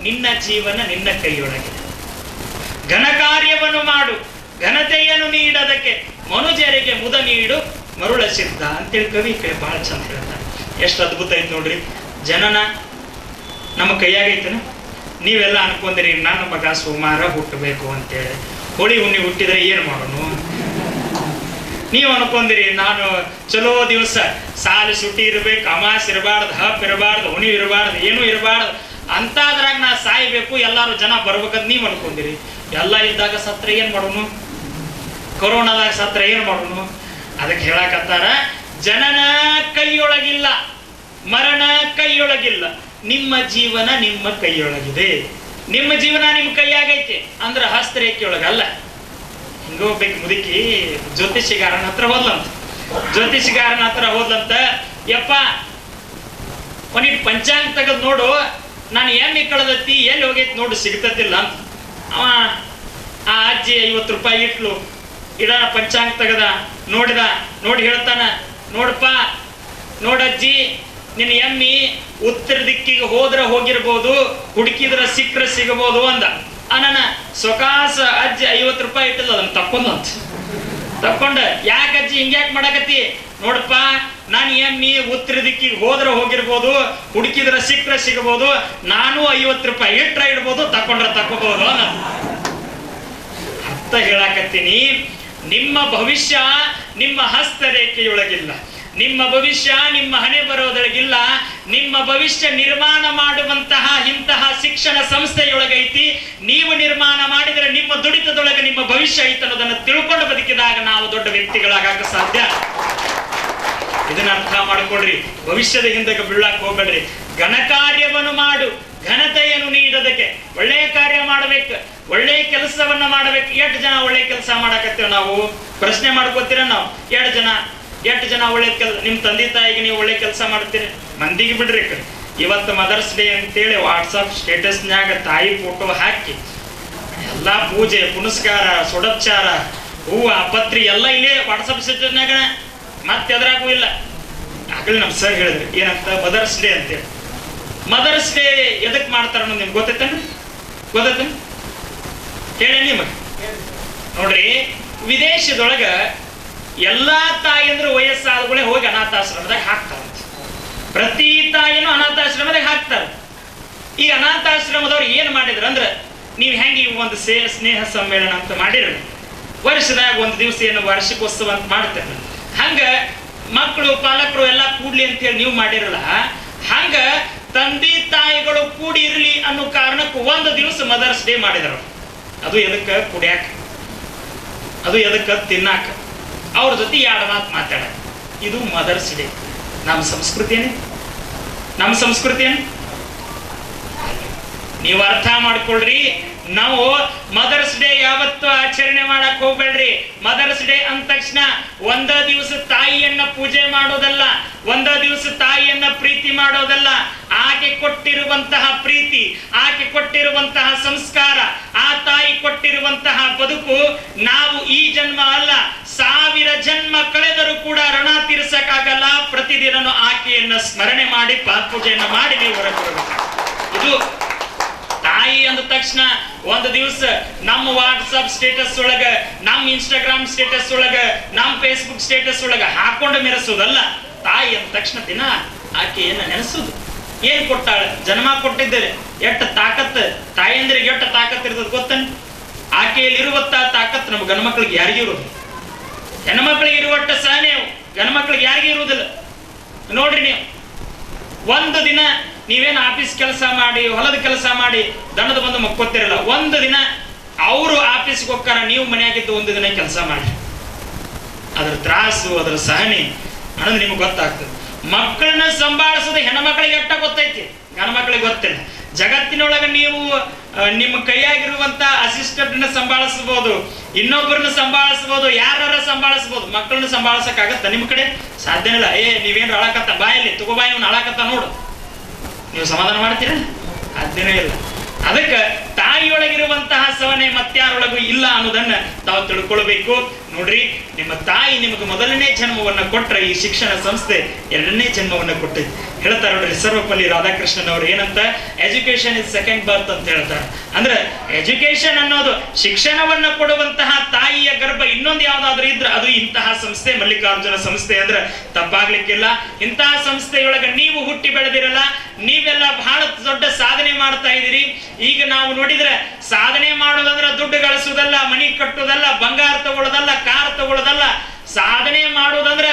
ನಿನ್ನ ಜೀವನ ನಿನ್ನ ಕೈಯೊಳಗಿದೆ. ಘನ ಕಾರ್ಯವನ್ನು ಮಾಡು, ಘನತೆಯನ್ನು ನೀಡದಕ್ಕೆ ಮನುಜರಿಗೆ ಮುದ ನೀಡು, ಮರುಳ ಸಿದ್ಧ ಅಂತೇಳಿ ಕವಿ ಬಹಳ ಚಂದ ಹೇಳ್ತಾರೆ. ಎಷ್ಟು ಅದ್ಭುತ ಐತೆ ನೋಡ್ರಿ. ಜನನ ನಮ್ಮ ಕೈಯಾಗೈತನ. ನೀವೆಲ್ಲ ಅನ್ಕೊಂಡ್ರಿ ನನ್ನ ಮಗ ಸೋಮವಾರ ಹುಟ್ಟಬೇಕು ಅಂತೇಳಿ, ಹೋಳಿ ಹುಣ್ಣಿ ಹುಟ್ಟಿದ್ರೆ ಏನ್ ಮಾಡೋನು? ನೀವು ಅನ್ಕೊಂದಿರಿ ನಾನು ಚಲೋ ದಿವಸ ಸಾಲು ಸುಟ್ಟಿ ಇರ್ಬೇಕು, ಅಮಾಸ್ ಇರಬಾರ್ದು, ಹಪ್ ಇರಬಾರ್ದು, ಹುಣಿ ಇರಬಾರ್ದು, ಏನೂ ಇರಬಾರ್ದು ಅಂತಾದ್ರಾಗ ನಾ ಸಾಯ್ಬೇಕು, ಎಲ್ಲಾರು ಜನ ಬರ್ಬೇಕಂತ ನೀವ್ ಅನ್ಕೊಂದಿರಿ. ಎಲ್ಲ ಇದ್ದಾಗ ಸತ್ರ ಏನ್ ಮಾಡೋನು? ಕೊರೋನಾದಾಗ ಸತ್ರ ಏನ್ ಮಾಡೋನು? ಅದಕ್ಕೆ ಹೇಳಕತ್ತಾರ, ಜನನ ಕೈಯೊಳಗಿಲ್ಲ, ಮರಣ ಕೈಯೊಳಗಿಲ್ಲ, ನಿಮ್ಮ ಜೀವನ ನಿಮ್ಮ ಕೈಯೊಳಗಿದೆ. ನಿಮ್ಮ ಜೀವನ ನಿಮ್ಮ ಕೈಯಾಗೈತೆ ಅಂದ್ರೆ ಹಸ್ತರೇಖೆಯೊಳಗಲ್ಲ. ಹಿಂಗ ಹೋಗ್ಬೇಕು. ಮುದುಕಿ ಜ್ಯೋತಿಷಿಗಾರನ ಹತ್ರ ಹೋದ್ಲಂತ. ಯಪ್ಪ, ಒಂದಿಟ್ಟು ಪಂಚಾಂಗ ತೆಗೆದು ನೋಡು, ನಾನು ಎಮ್ಮೆ ಕಳೆದತ್ತಿ ಎಲ್ಲಿ ಹೋಗೈತಿ ನೋಡು, ಸಿಗ್ತತಿಲ್ಲ ಅಂತ. ಅವ ಅಜ್ಜಿ 50 ರೂಪಾಯಿ ಇಟ್ಲು. ಇಡನ ಪಂಚಾಂಗ ತೆಗದ, ನೋಡಿ ಹೇಳ್ತಾನ, ನೋಡಪ್ಪ ನೋಡಜ್ಜಿ, ನಿನ್ನ ಎಮ್ಮಿ ಉತ್ತರ ದಿಕ್ಕಿಗೆ ಹೋದ್ರ ಹೋಗಿರ್ಬೋದು, ಹುಡುಕಿದ್ರ ಸಿಕ್ಕ್ರ ಸಿಗಬಹುದು ಅಂದ. ಅನನ ಸೊಕಾಸ ಅಜ್ಜಿ 50 ರೂಪಾಯಿ ಇಟ್ಟದ, ಅದನ್ನ ತಕ್ಕೊಂಡ ಯಾಕೆ ಅಜ್ಜಿ ಹಿಂಗ್ಯಾಕ್ ಮಾಡಕತ್ತಿ? ನೋಡಪ್ಪ, ನಾನು ಎಮ್ಮಿ ಉತ್ತರ ದಿಕ್ಕಿಗೆ ಹೋದ್ರ ಹೋಗಿರ್ಬೋದು, ಹುಡುಕಿದ್ರ ಸಿಕ್ಕ್ರ ಸಿಗಬಹುದು, ನಾನು 50 ರೂಪಾಯಿ ಇಟ್ರ ಇಡ್ಬೋದು, ತಕ್ಕೊಂಡ್ರ ತಕ್ಕೋಬಹುದು ಅನ್ನೋ ಅರ್ಥ ಹೇಳಾಕತ್ತೀನಿ. ನಿಮ್ಮ ಭವಿಷ್ಯ ನಿಮ್ಮ ಹಸ್ತರೇಖೆಯೊಳಗಿಲ್ಲ, ನಿಮ್ಮ ಭವಿಷ್ಯ ನಿಮ್ಮ ಹಣೆ ಬರೋದೊಳಗಿಲ್ಲ. ನಿಮ್ಮ ಭವಿಷ್ಯ ನಿರ್ಮಾಣ ಮಾಡುವಂತಹ ಇಂತಹ ಶಿಕ್ಷಣ ಸಂಸ್ಥೆಯೊಳಗೈತಿ. ನೀವು ನಿರ್ಮಾಣ ಮಾಡಿದರೆ ನಿಮ್ಮ ದುಡಿತದೊಳಗೆ ನಿಮ್ಮ ಭವಿಷ್ಯ ಐತೆ ಅನ್ನೋದನ್ನು ತಿಳ್ಕೊಂಡು ಬದುಕಿದಾಗ ನಾವು ದೊಡ್ಡ ವ್ಯಕ್ತಿಗಳಾಗಕ್ಕೆ ಸಾಧ್ಯ. ಇದನ್ನ ಅರ್ಥ ಮಾಡ್ಕೊಳ್ರಿ. ಭವಿಷ್ಯದ ಹಿಂದೆ ಬೀಳಾಕ್ ಹೋಗ್ಬೇಡ್ರಿ. ಘನಕಾರ್ಯವನ್ನು ಮಾಡು, ಘನತೆಯನ್ನು ನೀಡೋದಕ್ಕೆ. ಒಳ್ಳೆಯ ಕಾರ್ಯ ಮಾಡ್ಬೇಕು, ಒಳ್ಳೆಯ ಕೆಲಸವನ್ನ ಮಾಡ್ಬೇಕು. ಎಷ್ಟು ಜನ ಒಳ್ಳೆ ಕೆಲಸ ಮಾಡಕತ್ತೇವೆ ನಾವು? ಪ್ರಶ್ನೆ ಮಾಡ್ಕೋತೀರ ನಾವು? ಎಷ್ಟು ಜನ ಒಳ್ಳೆ ಕೆಲಸ? ನಿಮ್ ತಂದೆ ತಾಯಿಗೆ ನೀವು ಒಳ್ಳೆ ಕೆಲಸ ಮಾಡ್ತೀರಿ? ಮಂದಿಗೆ ಬಿಡ್ರಿ. ಇವತ್ತು ಮದರ್ಸ್ ಡೇ ಅಂತೇಳಿ ವಾಟ್ಸಪ್ ಸ್ಟೇಟಸ್ನ್ಯಾಗ ತಾಯಿ ಫೋಟೋ ಹಾಕಿ ಎಲ್ಲಾ ಪೂಜೆ ಪುನಸ್ಕಾರ ಸುಡೋಪಚಾರ ಹೂವ ಪತ್ರಿ ಎಲ್ಲ ಇಲ್ಲೇ ವಾಟ್ಸಪ್ ಸ್ಟೇಟಸ್ನ್ಯಾಗ, ಮತ್ತೆ ಎದ್ರಾಗೂ ಇಲ್ಲ. ಆಗಲೇ ನಮ್ ಸರ್ ಹೇಳಿದ್ರಿ ಏನಂತ, ಮದರ್ಸ್ ಡೇ ಅಂತೇಳಿ. ಮದರ್ಸ್ ಡೇ ಎದಕ್ ಮಾಡ್ತಾರ ಅನ್ನೋದು ನಿಮ್ಗೆ ಗೊತ್ತೈತೇನು? ಹೇಳಿ ನಿಮಗೆ. ನೋಡ್ರಿ, ವಿದೇಶದೊಳಗ ಎಲ್ಲಾ ತಾಯಿಯಂದ್ರು ವಯಸ್ಸಾದಗಳೇ ಹೋಗಿ ಅನಾಥಾಶ್ರಮದಾಗ ಹಾಕ್ತಾರ. ಪ್ರತಿ ತಾಯಿನೂ ಅನಾಥಾಶ್ರಮದಾಗ ಹಾಕ್ತಾರ. ಈ ಅನಾಥಾಶ್ರಮದವ್ರು ಏನ್ ಮಾಡಿದ್ರ ಅಂದ್ರ, ನೀವ್ ಹೆಂಗೆ ಒಂದು ಸ್ನೇಹ ಸಮ್ಮೇಳನ ಅಂತ ಮಾಡಿರ, ವರ್ಷದಾಗ ಒಂದು ದಿವಸ ಏನು ವಾರ್ಷಿಕೋತ್ಸವ ಅಂತ ಮಾಡ್ತೀರ, ಹಂಗ ಮಕ್ಕಳು ಪಾಲಕರು ಎಲ್ಲಾ ಕೂಡ್ಲಿ ಅಂತ ಹೇಳಿ ನೀವು ಮಾಡಿರಲ್ಲ, ಹಂಗ ತಂದೆ ತಾಯಿಗಳು ಕೂಡಿ ಇರ್ಲಿ ಅನ್ನೋ ಕಾರಣಕ್ಕೆ ಒಂದು ದಿವಸ ಮದರ್ಸ್ ಡೇ ಮಾಡಿದ್ರು. ಅದು ಎದಕ್ಕ? ಕುಡಿಯಾಕ, ಅದು ಎದಕ್ಕ? ತಿನ್ನಾಕ, ಅವ್ರ ಜೊತೆ 2 ಮಾತು ಮಾತಾಡ. ಇದು ಮದರ್ಸ್ ಡೇ. ನಮ್ಮ ಸಂಸ್ಕೃತಿ ಏನು? ನೀವು ಅರ್ಥ ಮಾಡ್ಕೊಳ್ರಿ. ನಾವು ಮದರ್ಸ್ ಡೇ ಯಾವತ್ತು ಆಚರಣೆ ಮಾಡಕ್ ಹೋಗ್ಬೇಡ್ರಿ. ಮದರ್ಸ್ ಡೇ ಅಂದ ತಕ್ಷಣ ಒಂದ ದಿವಸ ತಾಯಿಯನ್ನ ಪೂಜೆ ಮಾಡೋದಲ್ಲ, ಒಂದ ದಿವಸ ತಾಯಿಯನ್ನ ಪ್ರೀತಿ ಮಾಡೋದಲ್ಲ. ಆಕೆ ಕೊಟ್ಟಿರುವಂತಹ ಪ್ರೀತಿ, ಆಕೆ ಕೊಟ್ಟಿರುವಂತಹ ಸಂಸ್ಕಾರ, ಆ ತಾಯಿ ಕೊಟ್ಟಿರುವಂತಹ ಬದುಕು ನಾವು ಈ ಜನ್ಮ ಅಲ್ಲ 1000 ಜನ್ಮ ಕಳೆದರೂ ಕೂಡ ಋಣ ತೀರ್ಸಕ್ಕಾಗಲ್ಲ. ಪ್ರತಿದಿನನೂ ಆಕೆಯನ್ನ ಸ್ಮರಣೆ ಮಾಡಿ ಪಾತ್ಪೂಜೆಯನ್ನ ಮಾಡಿ ನೀವು ಹೊರಗೆ. ಇದು ತಾಯಿ ಅಂದ ತಕ್ಷಣ ಒಂದು ದಿವಸ ನಮ್ಮ ವಾಟ್ಸಪ್ ಸ್ಟೇಟಸ್ ಒಳಗ, ನಮ್ಮ ಇನ್ಸ್ಟಾಗ್ರಾಮ್ ಸ್ಟೇಟಸ್ ಒಳಗ, ನಮ್ಮ ಫೇಸ್ಬುಕ್ ಸ್ಟೇಟಸ್ ಒಳಗ ಹಾಕೊಂಡು ಮೆರೆಸೋದಲ್ಲ. ತಾಯಿ ಅಂದ ತಕ್ಷಣ ದಿನ ಆಕೆಯನ್ನ ನೆನೆಸೋದು. ಏನ್ ಕೊಟ್ಟಾಳ? ಜನ್ಮ ಕೊಟ್ಟಿದ್ದೇನೆ. ಎಷ್ಟು ತಾಕತ್ ತಾಯಂದ್ರಿಗೆ, ಎಷ್ಟು ತಾಕತ್ ಇರ್ತದೆ ಗೊತ್ತನ್? ಆಕೆಯಲ್ಲಿ ಇರುವಂತ ತಾಕತ್ ನಮ್ಮ ಗಂಡು ಮಕ್ಕಳಿಗೆ ಯಾರಿಗೂ ಇರೋದು. ಹೆಣ್ಣು ಮಕ್ಕಳಿಗೆ ಇರುವಟ್ಟ ಸಹನೆ ಗಂಡು ಮಕ್ಕಳಿಗೆ ಯಾರಿಗೂ ಇರುವುದಿಲ್ಲ. ನೋಡ್ರಿ, ನೀವು ಒಂದು ದಿನ ನೀವೇನು ಆಫೀಸ್ ಕೆಲಸ ಮಾಡಿ, ಹೊಲದ ಕೆಲಸ ಮಾಡಿ ದಣದ ಬಂದು ಮಕ್ಕೋತಿರಲ್ಲ, ಒಂದು ದಿನ ಅವರು ಆಫೀಸ್ಗೆ ಹೋಗ್ತಾರ, ನೀವು ಮನೆಯಾಗಿದ್ದು ಒಂದು ದಿನ ಕೆಲಸ ಮಾಡಿ. ಅದ್ರ ತ್ರಾಸು, ಅದ್ರ ಸಹನೆ ಅನ್ನೋದು ನಿಮ್ಗೆ ಗೊತ್ತಾಗ್ತದೆ. ಮಕ್ಕಳನ್ನ ಸಂಭಾಳಿಸೋದು ಹೆಣ್ಣು ಮಕ್ಕಳಿಗೆ ಎಟ್ಟ ಗೊತ್ತೈತಿ, ಗಂಡು ಮಕ್ಕಳಿಗೆ ಗೊತ್ತಿಲ್ಲ. ಜಗತ್ತಿನೊಳಗ ನೀವು ನಿಮ್ಮ ಕೈಯಾಗಿರುವಂತ ಅಸಿಸ್ಟೆಂಟ್ ಸಂಭಾಳಿಸಬಹುದು, ಇನ್ನೊಬ್ಬರನ್ನ ಸಂಭಾಳಿಸಬಹುದು, ಯಾರ ಸಂಭಾಳಿಸಬಹುದು. ಮಕ್ಕಳನ್ನ ಸಂಭಾಳಿಸಕ್ ಆಗತ್ತ ನಿಮ್ಮ ಕಡೆ? ಸಾಧ್ಯ ಇಲ್ಲ. ನೀವೇನು ಅಳಕತ್ತ, ಬಾಯಲ್ಲಿ ತಗೋ ಬಾಯಿ ಅವ್ನು ಅಳಕತ್ತ ನೋಡು, ನೀವು ಸಮಾಧಾನ ಮಾಡ್ತೀರ? ಸಾಧ್ಯನೇ ಇಲ್ಲ. ಅದಕ್ಕೆ ತಾಯಿಯೊಳಗಿರುವಂತಹ ಸವನೆ ಮತ್ಯಾರೊಳಗೂ ಇಲ್ಲ ಅನ್ನೋದನ್ನ ತಾವು ತಿಳ್ಕೊಳ್ಬೇಕು. ನೋಡ್ರಿ, ನಿಮ್ಮ ತಾಯಿ ನಿಮಗೆ ಮೊದಲನೇ ಜನ್ಮವನ್ನ ಕೊಟ್ರೆ, ಈ ಶಿಕ್ಷಣ ಸಂಸ್ಥೆ 2ನೇ ಜನ್ಮವನ್ನ ಕೊಟ್ಟಿದೆ. ಹೇಳ್ತಾರೆ ನೋಡ್ರಿ, ಸರ್ವಪಲ್ಲಿ ರಾಧಾಕೃಷ್ಣನ್ ಅವರು ಏನಂತ, ಎಜುಕೇಶನ್ ಇಸ್ ಸೆಕೆಂಡ್ ಬರ್ತ್ ಅಂತ ಹೇಳ್ತಾರೆ. ಅಂದ್ರೆ ಎಜುಕೇಶನ್ ಅನ್ನೋದು ಶಿಕ್ಷಣವನ್ನ ಕೊಡುವಂತಹ ತಾಯಿಯ ಗರ್ಭ ಇನ್ನೊಂದು ಯಾವ್ದಾದ್ರು ಇದ್ರೆ ಅದು ಇಂತಹ ಸಂಸ್ಥೆ, ಮಲ್ಲಿಕಾರ್ಜುನ ಸಂಸ್ಥೆ ಅಂದ್ರೆ ತಪ್ಪಾಗ್ಲಿಕ್ಕಿಲ್ಲ. ಇಂತಹ ಸಂಸ್ಥೆಯೊಳಗ ನೀವು ಹುಟ್ಟಿ ಬೆಳೆದಿರಲ್ಲ, ನೀವೆಲ್ಲ ಬಹಳ ದೊಡ್ಡ ಸಾಧನೆ ಮಾಡ್ತಾ ಇದ್ದೀರಿ. ಈಗ ನಾವು ನೋಡಿದ್ರೆ ಸಾಧನೆ ಮಾಡೋದಂದ್ರೆ ದುಡ್ಡು ಗಳಿಸುವುದಲ್ಲ, ಮನಿ ಕಟ್ಟುವುದಲ್ಲ, ಬಂಗಾರ ತಗೊಳ್ಳೋದಲ್ಲ, ಕಾರ್ ತಗೊಳ್ಳೋದಲ್ಲ. ಸಾಧನೆ ಮಾಡೋದಂದ್ರೆ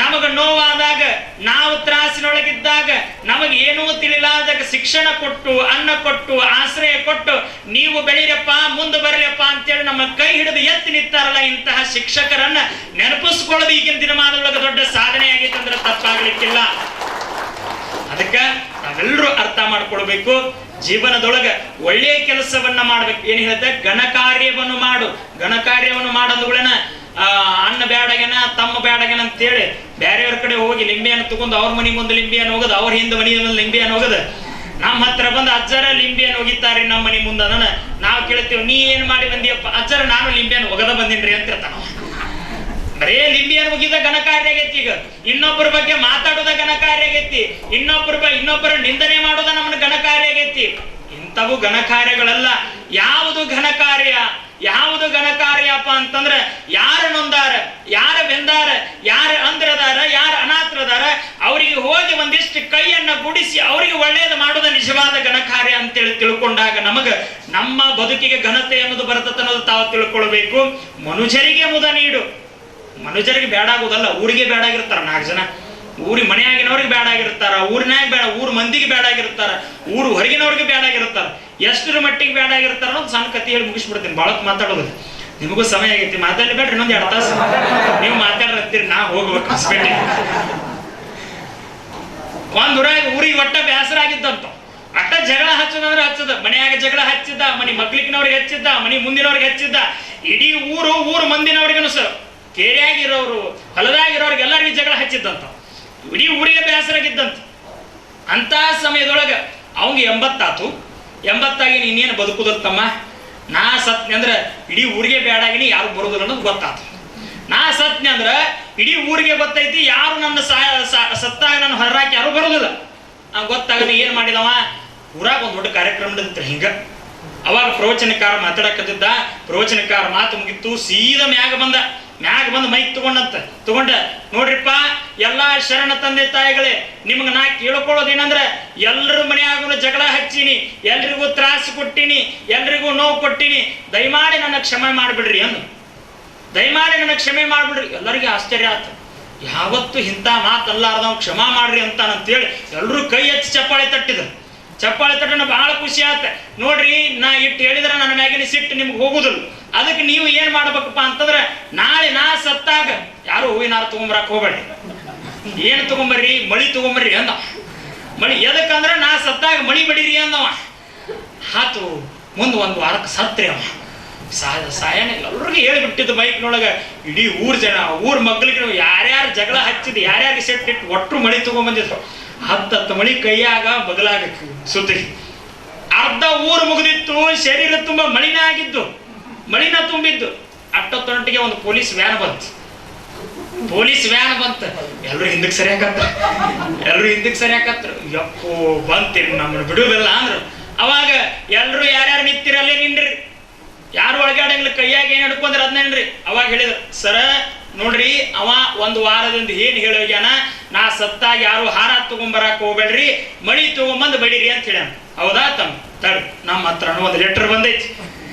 ನಮಗ ನೋವಾದಾಗ, ನಾವು ತ್ರಾಸಿನೊಳಗಿದ್ದಾಗ, ನಮಗೆ ಏನೂ ತಿಳಿಲಾದಾಗ ಶಿಕ್ಷಣ ಕೊಟ್ಟು, ಅನ್ನ ಕೊಟ್ಟು, ಆಶ್ರಯ ಕೊಟ್ಟು, ನೀವು ಬೆಳೀರಪ್ಪ, ಮುಂದೆ ಬರಲಪ್ಪ ಅಂತೇಳಿ ನಮ್ಮ ಕೈ ಹಿಡಿದು ಎತ್ತಿ ನಿಂತಾರಲ್ಲ, ಇಂತಹ ಶಿಕ್ಷಕರನ್ನ ನೆನಪಿಸ್ಕೊಳ್ಳೋದು ಈಗಿನ ದಿನಮಾನದೊಳಗೆ ದೊಡ್ಡ ಸಾಧನೆ ಆಗೈತೆ ಅಂದ್ರೆ ತಪ್ಪಾಗ್ಲಿಕ್ಕಿಲ್ಲ. ಅದಕ್ಕೆ ನಾವೆಲ್ಲರೂ ಅರ್ಥ ಮಾಡ್ಕೊಳ್ಬೇಕು. ಜೀವನದೊಳಗ ಒಳ್ಳೆಯ ಕೆಲಸವನ್ನ ಮಾಡ್ಬೇಕು. ಏನ್ ಹೇಳ್ತ? ಘನಕಾರ್ಯವನ್ನು ಮಾಡು. ಘನಕಾರ್ಯವನ್ನು ಮಾಡೋದುಗಳನ್ನ ಅನ್ನ ಬ್ಯಾಡಗನ, ತಮ್ಮ ಬ್ಯಾಡಗನ ಅಂತೇಳಿ ಬೇರೆಯವ್ರ ಕಡೆ ಹೋಗಿ ಲಿಂಬೆಯನ್ನು ತಗೊಂಡು ಅವ್ರ ಮನೆ ಮುಂದೆ ಲಿಂಬೆಯನ್ನು ಹೋಗೋದು, ಅವ್ರ ಹಿಂದೆ ಮನೆ ಮುಂದೆ ಲಿಂಬೆಯನ್ನು ಹೋಗೋದು. ನಮ್ಮ ಹತ್ರ ಬಂದು ಅಜ್ಜರ ಲಿಂಬೆಯನ್ನು ಒಗಿತಾರಿ ನಮ್ಮ ಮನೆ ಮುಂದ ನಾವು ಕೇಳ್ತೇವೆ, ನೀ ಏನ್ ಮಾಡಿ ಬಂದಿಯಪ್ಪ? ಅಜ್ಜರ ನಾನು ಲಿಂಬೆಯನ್ನು ಒಗದ ಬಂದಿನ್ರಿ ಅಂತ ಹೇಳ್ತಾನ. ಬರೇ ಲಿಂಬಿಯನ್ನು ಮುಗಿದ ಘನಕಾರ್ಯ ಆಗೈತಿ. ಈಗ ಇನ್ನೊಬ್ಬರ ಬಗ್ಗೆ ಮಾತಾಡೋದ ಘನಕಾರ್ಯ ಆಗೈತಿ, ಇನ್ನೊಬ್ಬರ ನಿಂದನೆ ಮಾಡೋದ ನಮ್ಮನ್ನ ಘನಕಾರ್ಯ ಆಗೈತಿ. ಇಂಥವು ಘನಕಾರ್ಯಗಳೆಲ್ಲ. ಯಾವುದು ಘನಕಾರ್ಯ? ಯಾವುದು ಘನಕಾರ್ಯಪ್ಪ ಅಂತಂದ್ರ ಯಾರು ನೊಂದಾರ, ಯಾರ ಬೆಂದಾರ, ಯಾರ ಅಂದ್ರದಾರ, ಯಾರ ಅನಾಥರದಾರ ಅವರಿಗೆ ಹೋಗಿ ಒಂದಿಷ್ಟು ಕೈಯನ್ನ ಗುಡಿಸಿ ಅವರಿಗೆ ಒಳ್ಳೇದು ಮಾಡೋದ ನಿಜವಾದ ಘನಕಾರ್ಯ ಅಂತೇಳಿ ತಿಳ್ಕೊಂಡಾಗ ನಮಗ ನಮ್ಮ ಬದುಕಿಗೆ ಘನತೆ ಅನ್ನೋದು ಬರ್ತದೆ ಅನ್ನೋದು ತಾವು ತಿಳ್ಕೊಳ್ಬೇಕು. ಮನುಜರಿಗೆ ಮುದ ನೀಡು. ಮನುಜರಿಗೆ ಬೇಡಾಗುವುದಲ್ಲ, ಊರಿಗೆ ಬೇಡಾಗಿರ್ತಾರ 4 ಜನ. ಊರಿ ಮನೆಯಾಗಿನವ್ರಿಗೆ ಬೇಡಾಗಿರ್ತಾರ, ಊರಿನಾಗ ಬೇಡ, ಊರ್ ಮಂದಿಗೆ ಬೇಡಾಗಿರ್ತಾರ, ಊರು ಹೊರಗಿನವ್ರಿಗೆ ಬೇಡಾಗಿರ್ತಾರ. ಎಷ್ಟರ ಮಟ್ಟಿಗೆ ಬೇಡಾಗಿರ್ತಾರ ಅನ್ನೋದು ಸಣ್ಣ ಕಥೆ ಹೇಳಿ ಮುಗಿಸ್ಬಿಡ್ತೀನಿ. ಬಾಳ ಮಾತಾಡೋದು ನಿಮಗೂ ಸಮಯ ಆಗೈತಿ, ಮಾತಾಡಲಿ ಬೇಡ್ರಿ. ಇನ್ನೊಂದು 2 ತಾಸು ನೀವು ಮಾತಾಡ್ತೀರಿ, ನಾ ಹೋಗ್ಬೇಕು ಹಾಸ್ಪಿಟಲ್. ಒಂದ್ ಊರಿಗೆ ಒಟ್ಟ ಬೇಸರ ಆಗಿದ್ದಂತ, ಅಟ್ಟ ಜಗಳ ಹಚ್ಚದಂದ್ರೆ ಹಚ್ಚದ. ಮನೆಯಾಗ ಜಗಳ ಹಚ್ಚಿದ್ದ, ಮನಿ ಮಕ್ಳಿಕ್ನವ್ರಿಗೆ ಹಚ್ಚಿದ್ದ, ಮನಿ ಮುಂದಿನವ್ರಿಗೆ ಹಚ್ಚಿದ್ದ. ಇಡೀ ಊರು ಮಂದಿನವ್ರಿಗೂ ಸರ್, ಕೇರಿಯಾಗಿರೋರು ಹೊಲದಾಗಿರೋರಿಗೆ ಎಲ್ಲರಿಗೂ ಜಗಳ ಹಚ್ಚಿದ್ದಂತ. ಇಡೀ ಊರಿಗೆ ಬೇಸರಾಗಿದ್ದಂತ. ಅಂತ ಸಮಯದೊಳಗ ಅವಂಗೆ 80 ಆತು. 80 ಆಗಿ ನೀನೇನು ಬದುಕುದತ್ತಮ್ಮ, ನಾ ಸತ್ನೆ ಅಂದ್ರ ಇಡೀ ಊರಿಗೆ ಬೇಡಾಗಿನಿ, ಯಾರು ಬರುದಿಲ್ಲ ಅನ್ನೋದು ಗೊತ್ತಾತು. ನಾ ಸತ್ನೆ ಅಂದ್ರ ಇಡೀ ಊರಿಗೆ ಗೊತ್ತೈತಿ, ಯಾರು ನನ್ನ ಸತ್ತಾಗ ನನ್ನ ಹೊರರಾಕಿ ಯಾರು ಬರುದಿಲ್ಲ. ಗೊತ್ತಾಗ ಏನ್ ಮಾಡಿದವ, ಊರಾಗ ಒಂದ್ ದೊಡ್ಡ ಕಾರ್ಯಕ್ರಮ ನಡೆದಿತ್ತು ಹಿಂಗ. ಅವಾಗ ಪ್ರವಚನಕಾರ ಮಾತಾಡಕತ್ತಿದ್ದ. ಪ್ರವಚನಕಾರ ಮಾತು ಮುಗಿತ್ತು, ಸೀದಾ ಮ್ಯಾಗ ಬಂದ ಮೈಕ್ ತಗೊಂಡ ನೋಡ್ರಿಪ್ಪ, ಎಲ್ಲಾ ಶರಣ ತಂದೆ ತಾಯಿಗಳೇ, ನಿಮ್ಗೆ ನಾ ಕೇಳ್ಕೊಳ್ಳೋದೇನಂದ್ರ, ಎಲ್ರ ಮನೆಯಾಗೂ ಜಗಳ ಹಚ್ಚಿನಿ, ಎಲ್ರಿಗೂ ತ್ರಾಸ ಕೊಟ್ಟಿನಿ, ಎಲ್ರಿಗೂ ನೋವು ಕೊಟ್ಟಿನಿ, ದಯಮಾಡಿ ನನ್ನ ಕ್ಷಮೆ ಮಾಡ್ಬಿಡ್ರಿ ಅಂದು. ದಯಮಾಡಿ ನನ್ನ ಕ್ಷಮೆ ಮಾಡ್ಬಿಡ್ರಿ. ಎಲ್ಲರಿಗೆ ಆಶ್ಚರ್ಯ ಆಯ್ತು. ಯಾವತ್ತು ಇಂಥ ಮಾತಲ್ಲಾರ್ದವ್ ಕ್ಷಮಾ ಮಾಡ್ರಿ ಅಂತೇಳಿ ಎಲ್ರೂ ಕೈ ಹಚ್ಚಿ ಚಪ್ಪಾಳೆ ತಟ್ಟಿದ್ರು. ಚಪ್ಪಾಳೆ ತಟ್ಟನ ಬಹಳ ಖುಷಿ ಆತ. ನೋಡ್ರಿ, ನಾ ಇಟ್ಟು ಹೇಳಿದ್ರೆ ನನ್ನ ಮ್ಯಾಗಿನ ಸಿಟ್ಟು ನಿಮ್ಗೆ ಹೋಗುದಿಲ್ಲ. ಅದಕ್ಕೆ ನೀವು ಏನ್ ಮಾಡ್ಬೇಕಪ್ಪ ಅಂತಂದ್ರೆ, ನಾಳೆ ನಾ ಸತ್ತಾಗ ಯಾರು ಹೂವಿನ ಹಾರ ತಗೊಂಬರಕ್ ಹೋಗ್ಬೇಡ್ರಿ. ಏನ್ ತಗೊಂಬರ್ರಿ? ಮಳಿ ತಗೊಂಬರ್ರಿ ಅಂದ. ಮಳಿ ಎದಕ್ಕಂದ್ರ ನಾ ಸತ್ತಾಗ ಮಳಿ ಬಡೀರಿ ಅಂದವ. ಆತು. ಮುಂದ್ 1 ವಾರಕ್ಕೆ ಸತ್ರಿ ಅವ. ಸಾಯನ ಎಲ್ರಿಗೂ ಹೇಳಿಬಿಟ್ಟಿದ್ದು ಬೈಕ್ನೊಳಗ. ಇಡೀ ಊರ್ ಮಗ್ಳಿಗೆ ಯಾರ್ಯಾರು ಜಗಳ ಹಚ್ಚಿದ್, ಯಾರ್ಯಾರಿಗೆ ಸೆಟ್ ಇಟ್ಟು ಒಟ್ಟರು ಮಳಿ ತಗೊಂಡ್ಬಂದಿದ್ರು. 10 ಮಳಿ ಕೈಯಾಗ ಬಗಲಾಗ ಸುತ್ತಿ. ಅರ್ಧ ಊರು ಮುಗಿದಿತ್ತು, ಶರೀರ ತುಂಬಾ ಮಳಿನ ತುಂಬಿದ್ದು. ಅಟ್ಟೊತ್ತೊಟ್ಟಿಗೆ ಒಂದು ಪೊಲೀಸ್ ವ್ಯಾನ್ ಬಂತು. ಎಲ್ರು ಹಿಂದಕ್ಕೆ ಸರಿಯಾಕತ್ರು. ಯಪ್ಪೋ ಬಂತೀರಿ, ನಮ್ಮನ್ನು ಬಿಡುವುದಿಲ್ಲ ಅಂದ್ರು. ಅವಾಗ ಎಲ್ರು ಯಾರ್ಯಾರು ನಿಂತಿರಲ್ಲೇ ನಿನ್ರಿ, ಯಾರು ಒಳಗಾಡಂಗಿಲ್ಲ, ಕೈಯಾಗ ಏನ್ ಹಿಡ್ಕೊಂಡ್ರ ಅದನ್ನೇನ್ರಿ. ಅವಾಗ ಹೇಳಿದ್ರು, ಸರ ನೋಡ್ರಿ, ಅವ 1 ವಾರದಿಂದ ಏನ್ ಹೇಳೋಗ್ಯಾನ, ನಾ ಸತ್ತಾಗ ಯಾರು ಹಾರ ತಗೊಂಬರಕ್ ಹೋಗ್ಬೇಡ್ರಿ, ಮಳಿ ತಗೊಂಬಂದ್ ಬಡೀರಿ ಅಂತ ಹೇಳ್ಯಾನ. ಹೌದಾ ತಮ್ಮ? ತಡ್ರಿ, ನಮ್ಮ ಹತ್ರ ಒಂದು ಲೆಟರ್ ಬಂದೈತಿ.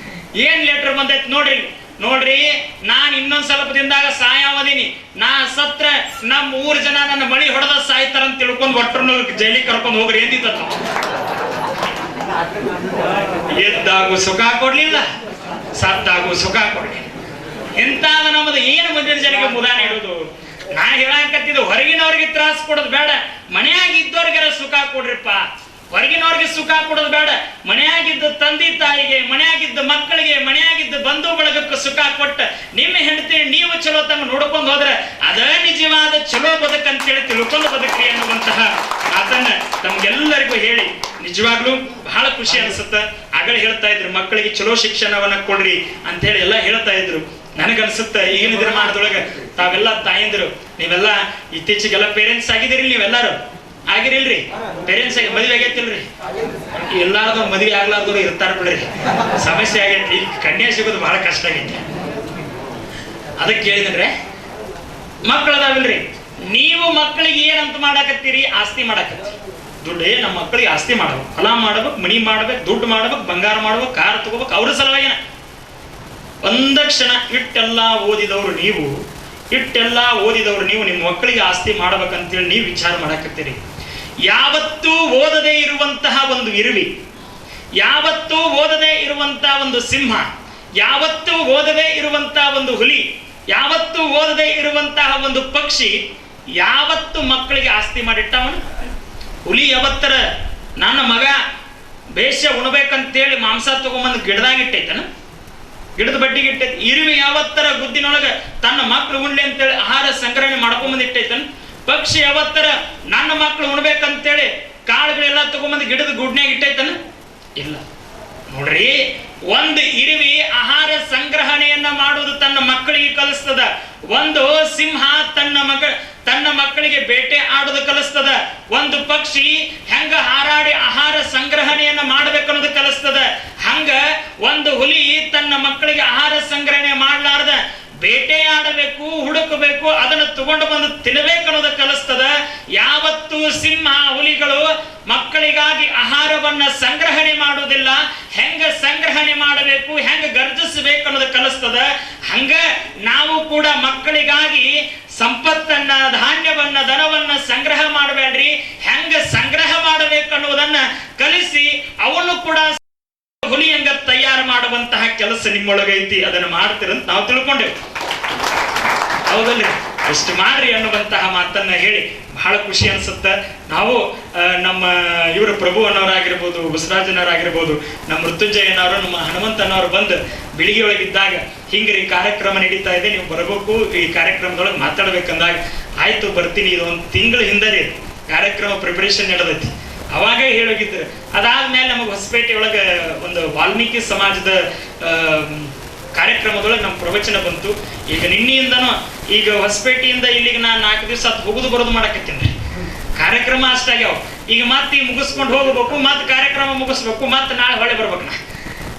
ಏನ್ ಲೆಟರ್ ಬಂದೈತಿ ನೋಡ್ರಿ, ನಾನ್ ಇನ್ನೊಂದ್ ಸ್ವಲ್ಪ ದಿನದಾಗ ಸಾಯಾವದೀನಿ. ನಾ ಸತ್ರ ನಮ್ಮ ಊರ್ ಜನ ನನ್ನ ಮಳಿ ಹೊಡೆದ ಸಾಯ್ತಾರ ಅಂತ ತಿಳ್ಕೊಂಡ್ ಒಟ್ಟರು ಜೈಲಿಗೆ ಕರ್ಕೊಂಡ್ ಹೋಗ್ರಿ ಎಂದಿತ್ತ. ಎದ್ದಾಗೂ ಸುಖ ಕೊಡ್ಲಿಲ್ಲ, ಸತ್ತಾಗೂ ಸುಖ ಕೊಡ್ಲಿಲ್ಲ. ಎಂತಾದ ನಮ್ಮದು ಏನು ಮನುಷ್ಯರಿಗೆ ಮುದ ನೀಡುದು? ನಾ ಹೇಳಾಕತ್ತಿದ್ದು, ಹೊರಗಿನವ್ರಿಗೆ ತ್ರಾಸ ಕೊಡೋದು ಬೇಡ, ಮನೆಯಾಗ ಇದ್ದವ್ರಿಗಾರ ಸುಖ ಕೊಡ್ರಿಪ್ಪ. ಹೊರಗಿನವ್ರಿಗೆ ಸುಖ ಕೊಡೋದು ಬೇಡ, ಮನೆಯಾಗಿದ್ದ ತಂದೆ ತಾಯಿಗೆ, ಮನೆಯಾಗಿದ್ದ ಮಕ್ಕಳಿಗೆ, ಮನೆಯಾಗಿದ್ದ ಬಂಧು ಬಳಗಕ್ಕೆ ಸುಖ ಕೊಟ್ಟ ನಿಮ್ಮ ಹೆಂಡತಿ ನೀವು ಚಲೋ ತಮ್ಮ ನೋಡ್ಕೊಂಡು ಹೋದ್ರೆ ಅದ ನಿಜವಾದ ಚಲೋ ಬದುಕಂತೇಳಿ ತಿಳ್ಕೊಂಡು ಬದುಕ್ರಿ ಅನ್ನುವಂತಹ ಮಾತನ್ನ ತಮ್ಗೆಲ್ಲರಿಗೂ ಹೇಳಿ ನಿಜವಾಗ್ಲೂ ಬಹಳ ಖುಷಿ ಅನಿಸುತ್ತ. ಆಗಲೇ ಹೇಳ್ತಾ ಇದ್ರು, ಮಕ್ಕಳಿಗೆ ಚಲೋ ಶಿಕ್ಷಣವನ್ನ ಕೊಡ್ರಿ ಅಂತ ಹೇಳಿ ಎಲ್ಲ ಹೇಳ್ತಾ ಇದ್ರು. ನನಗನ್ಸುತ್ತ ಈಗಿನ ದಿನಮಾನದೊಳಗ ತಾವೆಲ್ಲ ತಾಯಂದಿರು, ನೀವೆಲ್ಲ ಇತ್ತೀಚೆಗೆಲ್ಲ ಪೇರೆಂಟ್ಸ್ ಆಗಿದಿರಿ. ನೀವೆಲ್ಲಾರು ಆಗಿರಿಲ್ರಿ? ಪೇರೆಂಟ್ಸ್ ಆಗಿ ಮದುವೆ ಆಗೈತಿಲ್ರಿ? ಎಲ್ಲಾರ್ದು ಮದುವೆ ಆಗ್ಲಾರ್ದವ್ರು ಇರ್ತಾರ ಬಿಡ್ರಿ. ಸಮಸ್ಯೆ ಆಗೈತಿ, ಕನ್ಯಾ ಸಿಗೋದು ಬಹಳ ಕಷ್ಟ ಆಗೈತಿ. ಅದಕ್ಕೆ ಕೇಳಿದ್ರೆ, ಮಕ್ಕಳದಾವಿಲ್ರಿ, ನೀವು ಮಕ್ಕಳಿಗೆ ಏನಂತ ಮಾಡಾಕತ್ತೀರಿ? ಆಸ್ತಿ ಮಾಡಾಕತ್ತೀರಿ. ದುಡ್ಡೇ ನಮ್ಮ ಮಕ್ಕಳಿಗೆ ಆಸ್ತಿ ಮಾಡ್ಬೇಕು, ಹೊಲ ಮಾಡ್ಬೇಕು, ಮನಿ ಮಾಡ್ಬೇಕು, ದುಡ್ಡು ಮಾಡ್ಬೇಕು, ಬಂಗಾರ ಮಾಡ್ಬೇಕು, ಕಾರ್ ತಗೋಬೇಕು. ಅವ್ರ ಸಲುವಾಗಿನ ಒಂದ ಕ್ಷಣ ಇಟ್ಟೆಲ್ಲ ಓದಿದವರು ನೀವು ನಿಮ್ಮ ಮಕ್ಕಳಿಗೆ ಆಸ್ತಿ ಮಾಡ್ಬೇಕಂತೇಳಿ ನೀವು ವಿಚಾರ ಮಾಡಾಕತ್ತೀರಿ. ಯಾವತ್ತೂ ಓದದೇ ಇರುವಂತಹ ಒಂದು ಇರುವಿ, ಯಾವತ್ತೂ ಓದದೇ ಇರುವಂತಹ ಒಂದು ಸಿಂಹ, ಯಾವತ್ತೂ ಓದದೇ ಇರುವಂತಹ ಒಂದು ಹುಲಿ, ಯಾವತ್ತೂ ಓದದೇ ಇರುವಂತಹ ಒಂದು ಪಕ್ಷಿ ಯಾವತ್ತು ಮಕ್ಕಳಿಗೆ ಆಸ್ತಿ ಮಾಡಿಟ್ಟವನು? ಹುಲಿ ಯಾವತ್ತರ ನನ್ನ ಮಗ ಬೇಷ ಉಣಬೇಕಂತೇಳಿ ಮಾಂಸ ತಗೊಂಬಂದು ಗಿಡದಾಗಿಟ್ಟೈತನ, ಗಿಡದ ಬಡ್ಡಿಗೆ ಇಟ್ಟೈತಿ. ಇರುವೆ ಯಾವತ್ತರ ಗುದ್ದಿನೊಳಗ ತನ್ನ ಮಕ್ಳು ಉಣ್ಲಿ ಅಂತೇಳಿ ಆಹಾರ ಸಂಗ್ರಹಣೆ ಮಾಡ್ಕೊಂಬಂದು ಇಟ್ಟೈತನ. ಪಕ್ಷಿ ಯಾವತ್ತರ ನನ್ನ ಮಕ್ಳು ಉಣ್ಬೇಕಂತೇಳಿ ಕಾಳುಗಳೆಲ್ಲ ತಗೊಂಬಂದು ಗಿಡದ ಗುಡ್ನ್ಯಾಗ ಇಟ್ಟೈತನ ಇಲ್ಲ. ನೋಡ್ರಿ, ಒಂದು ಇರುವಿ ಆಹಾರ ಸಂಗ್ರಹಣೆಯನ್ನ ಮಾಡುವುದು ತನ್ನ ಮಕ್ಕಳಿಗೆ ಕಲಿಸ್ತದ. ಒಂದು ಸಿಂಹ ತನ್ನ ಮಕ್ಕಳಿಗೆ ಬೇಟೆ ಆಡೋದು ಕಲಿಸ್ತದ. ಒಂದು ಪಕ್ಷಿ ಹೆಂಗ ಹಾರಾಡಿ ಆಹಾರ ಸಂಗ್ರಹಣೆಯನ್ನ ಮಾಡ್ಬೇಕನ್ನೋದು ಕಲಿಸ್ತದ. ಹಂಗ ಒಂದು ಹುಲಿ ತನ್ನ ಮಕ್ಕಳಿಗೆ ಆಹಾರ ಸಂಗ್ರಹಣೆ ಮಾಡ್ಲಾರ್ದ ಬೇಟೆ ಆಡಬೇಕು, ಹುಡುಕಬೇಕು, ಅದನ್ನು ತಗೊಂಡು ಬಂದು ತಿನ್ನಬೇಕನ್ನೋದು ಕಲಿಸ್ತದ. ಯಾವತ್ತು ಸಿಂಹ ಹುಲಿಗಳು ಮಕ್ಕಳಿಗಾಗಿ ಆಹಾರವನ್ನ ಸಂಗ್ರಹಣೆ ಮಾಡುವುದಿಲ್ಲ, ಹೆಂಗ ಸಂಗ್ರಹಣೆ ಮಾಡಬೇಕು, ಹೆಂಗ ಗರ್ಜಿಸಬೇಕು ಅನ್ನೋದು ಕಲಿಸ್ತದ. ಹಂಗ ನಾವು ಕೂಡ ಮಕ್ಕಳಿಗಾಗಿ ಸಂಪತ್ತನ್ನ, ಧಾನ್ಯವನ್ನ, ಧನವನ್ನ ಸಂಗ್ರಹ ಮಾಡಬೇಡ್ರಿ, ಹೆಂಗ ಸಂಗ್ರಹ ಮಾಡಬೇಕು ಅನ್ನೋದನ್ನ ಕಲಿಸಿ ಅವನ್ನು ಕೂಡ ಹುಲಿ ಹಂಗ ತಯಾರು ಮಾಡುವಂತಹ ಕೆಲಸ ನಿಮ್ಮೊಳಗೈತಿ. ಅದನ್ನ ಮಾಡ್ತೀರಂತ ನಾವು ತಿಳ್ಕೊಂಡೆವು. ಹೌದಲ್ರಿ? ಅಷ್ಟು ಮಾಡ್ರಿ ಅನ್ನುವಂತಹ ಮಾತನ್ನ ಹೇಳಿ ಬಹಳ ಖುಷಿ ಅನ್ಸುತ್ತ. ನಾವು ನಮ್ಮ ಇವರು ಪ್ರಭು ಅನ್ನೋರಾಗಿರ್ಬೋದು, ಬಸವರಾಜನವರಾಗಿರ್ಬೋದು, ನಮ್ಮ ಮೃತ್ಯುಂಜಯನವರು, ನಮ್ಮ ಹನುಮಂತನವರು ಬಂದು ಬೆಳಿಗ್ಗೆ ಒಳಗಿದ್ದಾಗ ಹಿಂಗ್ರಿ ಕಾರ್ಯಕ್ರಮ ನಡೀತಾ ಇದೆ, ನೀವು ಬರಬೇಕು, ಈ ಕಾರ್ಯಕ್ರಮದೊಳಗೆ ಮಾತಾಡ್ಬೇಕಂದಾಗ ಆಯ್ತು ಬರ್ತೀನಿ. ಇದು ಒಂದು ತಿಂಗಳ ಹಿಂದೆ ಕಾರ್ಯಕ್ರಮ ಪ್ರಿಪರೇಷನ್ ನಡೆದೈತಿ. ಅವಾಗ ಹೇಳೋಗಿದ್ರು. ಅದಾದ್ಮೇಲೆ ನಮಗೆ ಹೊಸಪೇಟೆ ಒಳಗೆ ಒಂದು ವಾಲ್ಮೀಕಿ ಸಮಾಜದ ಕಾರ್ಯಕ್ರಮದೊಳಗೆ ನಮ್ಮ ಪ್ರವಚನ ಬಂತು. ಈಗ ನಿನ್ನೆಯಿಂದನೂ ಈಗ ಹೊಸಪೇಟೆಯಿಂದ ಇಲ್ಲಿಗೆ ನಾನು 4 ದಿವಸ ಹೋಗುದು ಬರೋದು ಮಾಡಕತ್ತೀನಿ. ಕಾರ್ಯಕ್ರಮ ಅಷ್ಟಾಗ್ಯಾವ. ಈಗ ಮತ್ತೆ ಮುಗಿಸ್ಕೊಂಡು ಹೋಗ್ಬೇಕು, ಮತ್ತೆ ಕಾರ್ಯಕ್ರಮ ಮುಗಿಸ್ಬೇಕು, ಮತ್ತೆ ನಾಳೆ ಹೊಳೆ ಬರ್ಬೇಕು.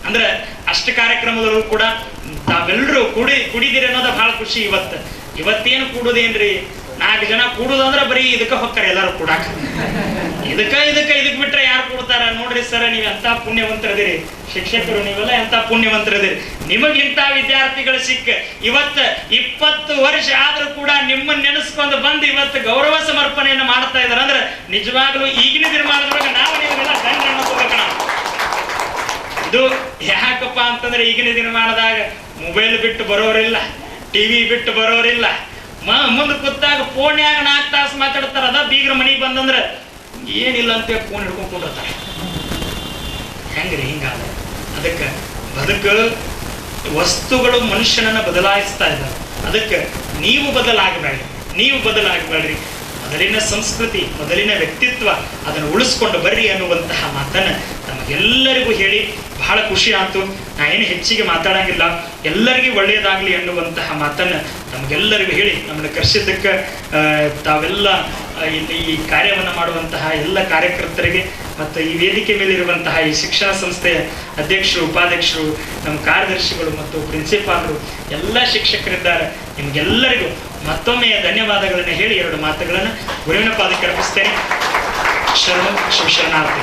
ಅಂದ್ರೆ ಅಷ್ಟು ಕಾರ್ಯಕ್ರಮದೊಳಗೂ ಕೂಡ ತಾವೆಲ್ಲರೂ ಕುಡಿದಿರಿ ಅನ್ನೋದ ಬಹಳ ಖುಷಿ. ಇವತ್ತೇನು ಕೂಡುದೇನ್ರಿ, 4 ಜನ ಕೂಡುದಂದ್ರೆ ಬರೀ ಇದಕ್ಕೆ ಹೊಕ್ಕಾರ ಎಲ್ಲರೂ ಕೂಡಾಕ. ಇದಕ್ಕೆ ಬಿಟ್ರೆ ಯಾರು ಕೊಡ್ತಾರ? ನೋಡ್ರಿ ಸರ್, ನೀವ್ ಎಂತ ಪುಣ್ಯವಂತರದಿರಿ, ಶಿಕ್ಷಕರು ನೀವೆಲ್ಲ ಎಂತ ಪುಣ್ಯವಂತರದಿರಿ. ನಿಮಗಿಂತ ವಿದ್ಯಾರ್ಥಿಗಳು ಸಿಕ್ಕ ಇವತ್ತು 20 ವರ್ಷ ಆದ್ರೂ ಕೂಡ ನಿಮ್ಮನ್ನ ನೆನೆಸ್ಕೊಂಡು ಬಂದು ಇವತ್ತು ಗೌರವ ಸಮರ್ಪಣೆಯನ್ನು ಮಾಡ್ತಾ ಇದಾರೆ ಅಂದ್ರೆ ನಿಜವಾಗ್ಲೂ ಈಗಿನ ದಿನಮಾನದೊಳಗೆ ನಾವು ನೀವೆಲ್ಲ ದಂಡ ಅನ್ನೋಕೋಬೇಕಣ. ಇದು ಯಾಕಪ್ಪ ಅಂತಂದ್ರೆ ಈಗಿನ ದಿನಮಾನದಾಗ ಮೊಬೈಲ್ ಬಿಟ್ಟು ಬರೋರಿಲ್ಲ, ಟಿವಿ ಬಿಟ್ಟು ಬರೋರಿಲ್ಲ. ಮುಂದೆ ಕೂತಾಗ ಫೋನ್ಯಾಗ 4 ತಾಸು ಮಾತಾಡ್ತಾರ. ಅದ ಬೀಗ್ರ ಮನೆಗೆ ಬಂದಂದ್ರೆ ಏನಿಲ್ಲ ಅಂತ ಫೋನ್ ಹಿಡ್ಕೊಂಡಿರ್ತಾರೆ. ಹೆಂಗ್ರಿ ಹಿಂಗಾದ? ಅದಕ್ಕೆ ವಸ್ತುಗಳು ಮನುಷ್ಯನನ್ನ ಬದಲಾಯಿಸ್ತಾ ಇದ್ದಾರೆ. ಅದಕ್ಕೆ ನೀವು ಬದಲಾಗಬೇಡ್ರಿ. ಮೊದಲಿನ ಸಂಸ್ಕೃತಿ, ಮೊದಲಿನ ವ್ಯಕ್ತಿತ್ವ ಅದನ್ನು ಉಳಿಸ್ಕೊಂಡು ಬರ್ರಿ ಅನ್ನುವಂತಹ ಮಾತನ್ನ ನಮಗೆಲ್ಲರಿಗೂ ಹೇಳಿ ಬಹಳ ಖುಷಿ ಆಯ್ತು. ನಾ ಏನು ಹೆಚ್ಚಿಗೆ ಮಾತಾಡಂಗಿಲ್ಲ, ಎಲ್ಲರಿಗೂ ಒಳ್ಳೆಯದಾಗ್ಲಿ ಅನ್ನುವಂತಹ ಮಾತನ್ನ ನಮಗೆಲ್ಲರಿಗೂ ಹೇಳಿ ನಮ್ಮನ್ನು ಕರೆಸಿದ್ದಕ್ಕೆ ತಾವೆಲ್ಲ ಈ ಕಾರ್ಯವನ್ನು ಮಾಡುವಂತಹ ಎಲ್ಲ ಕಾರ್ಯಕರ್ತರಿಗೆ ಮತ್ತು ಈ ವೇದಿಕೆ ಮೇಲಿರುವಂತಹ ಈ ಶಿಕ್ಷಣ ಸಂಸ್ಥೆಯ ಅಧ್ಯಕ್ಷರು, ಉಪಾಧ್ಯಕ್ಷರು, ನಮ್ಮ ಕಾರ್ಯದರ್ಶಿಗಳು ಮತ್ತು ಪ್ರಿನ್ಸಿಪಾಲರು, ಎಲ್ಲ ಶಿಕ್ಷಕರಿದ್ದಾರೆ, ನಿಮಗೆಲ್ಲರಿಗೂ ಮತ್ತೊಮ್ಮೆ ಧನ್ಯವಾದಗಳನ್ನು ಹೇಳಿ 2 ಮಾತುಗಳನ್ನು ಗುರುವಿನ ಪಾದಕ್ಕೆ ಅರ್ಪಿಸ್ತೇನೆ. ಶರಣ ಶಿವಶರಣಾರ್ಥಿ.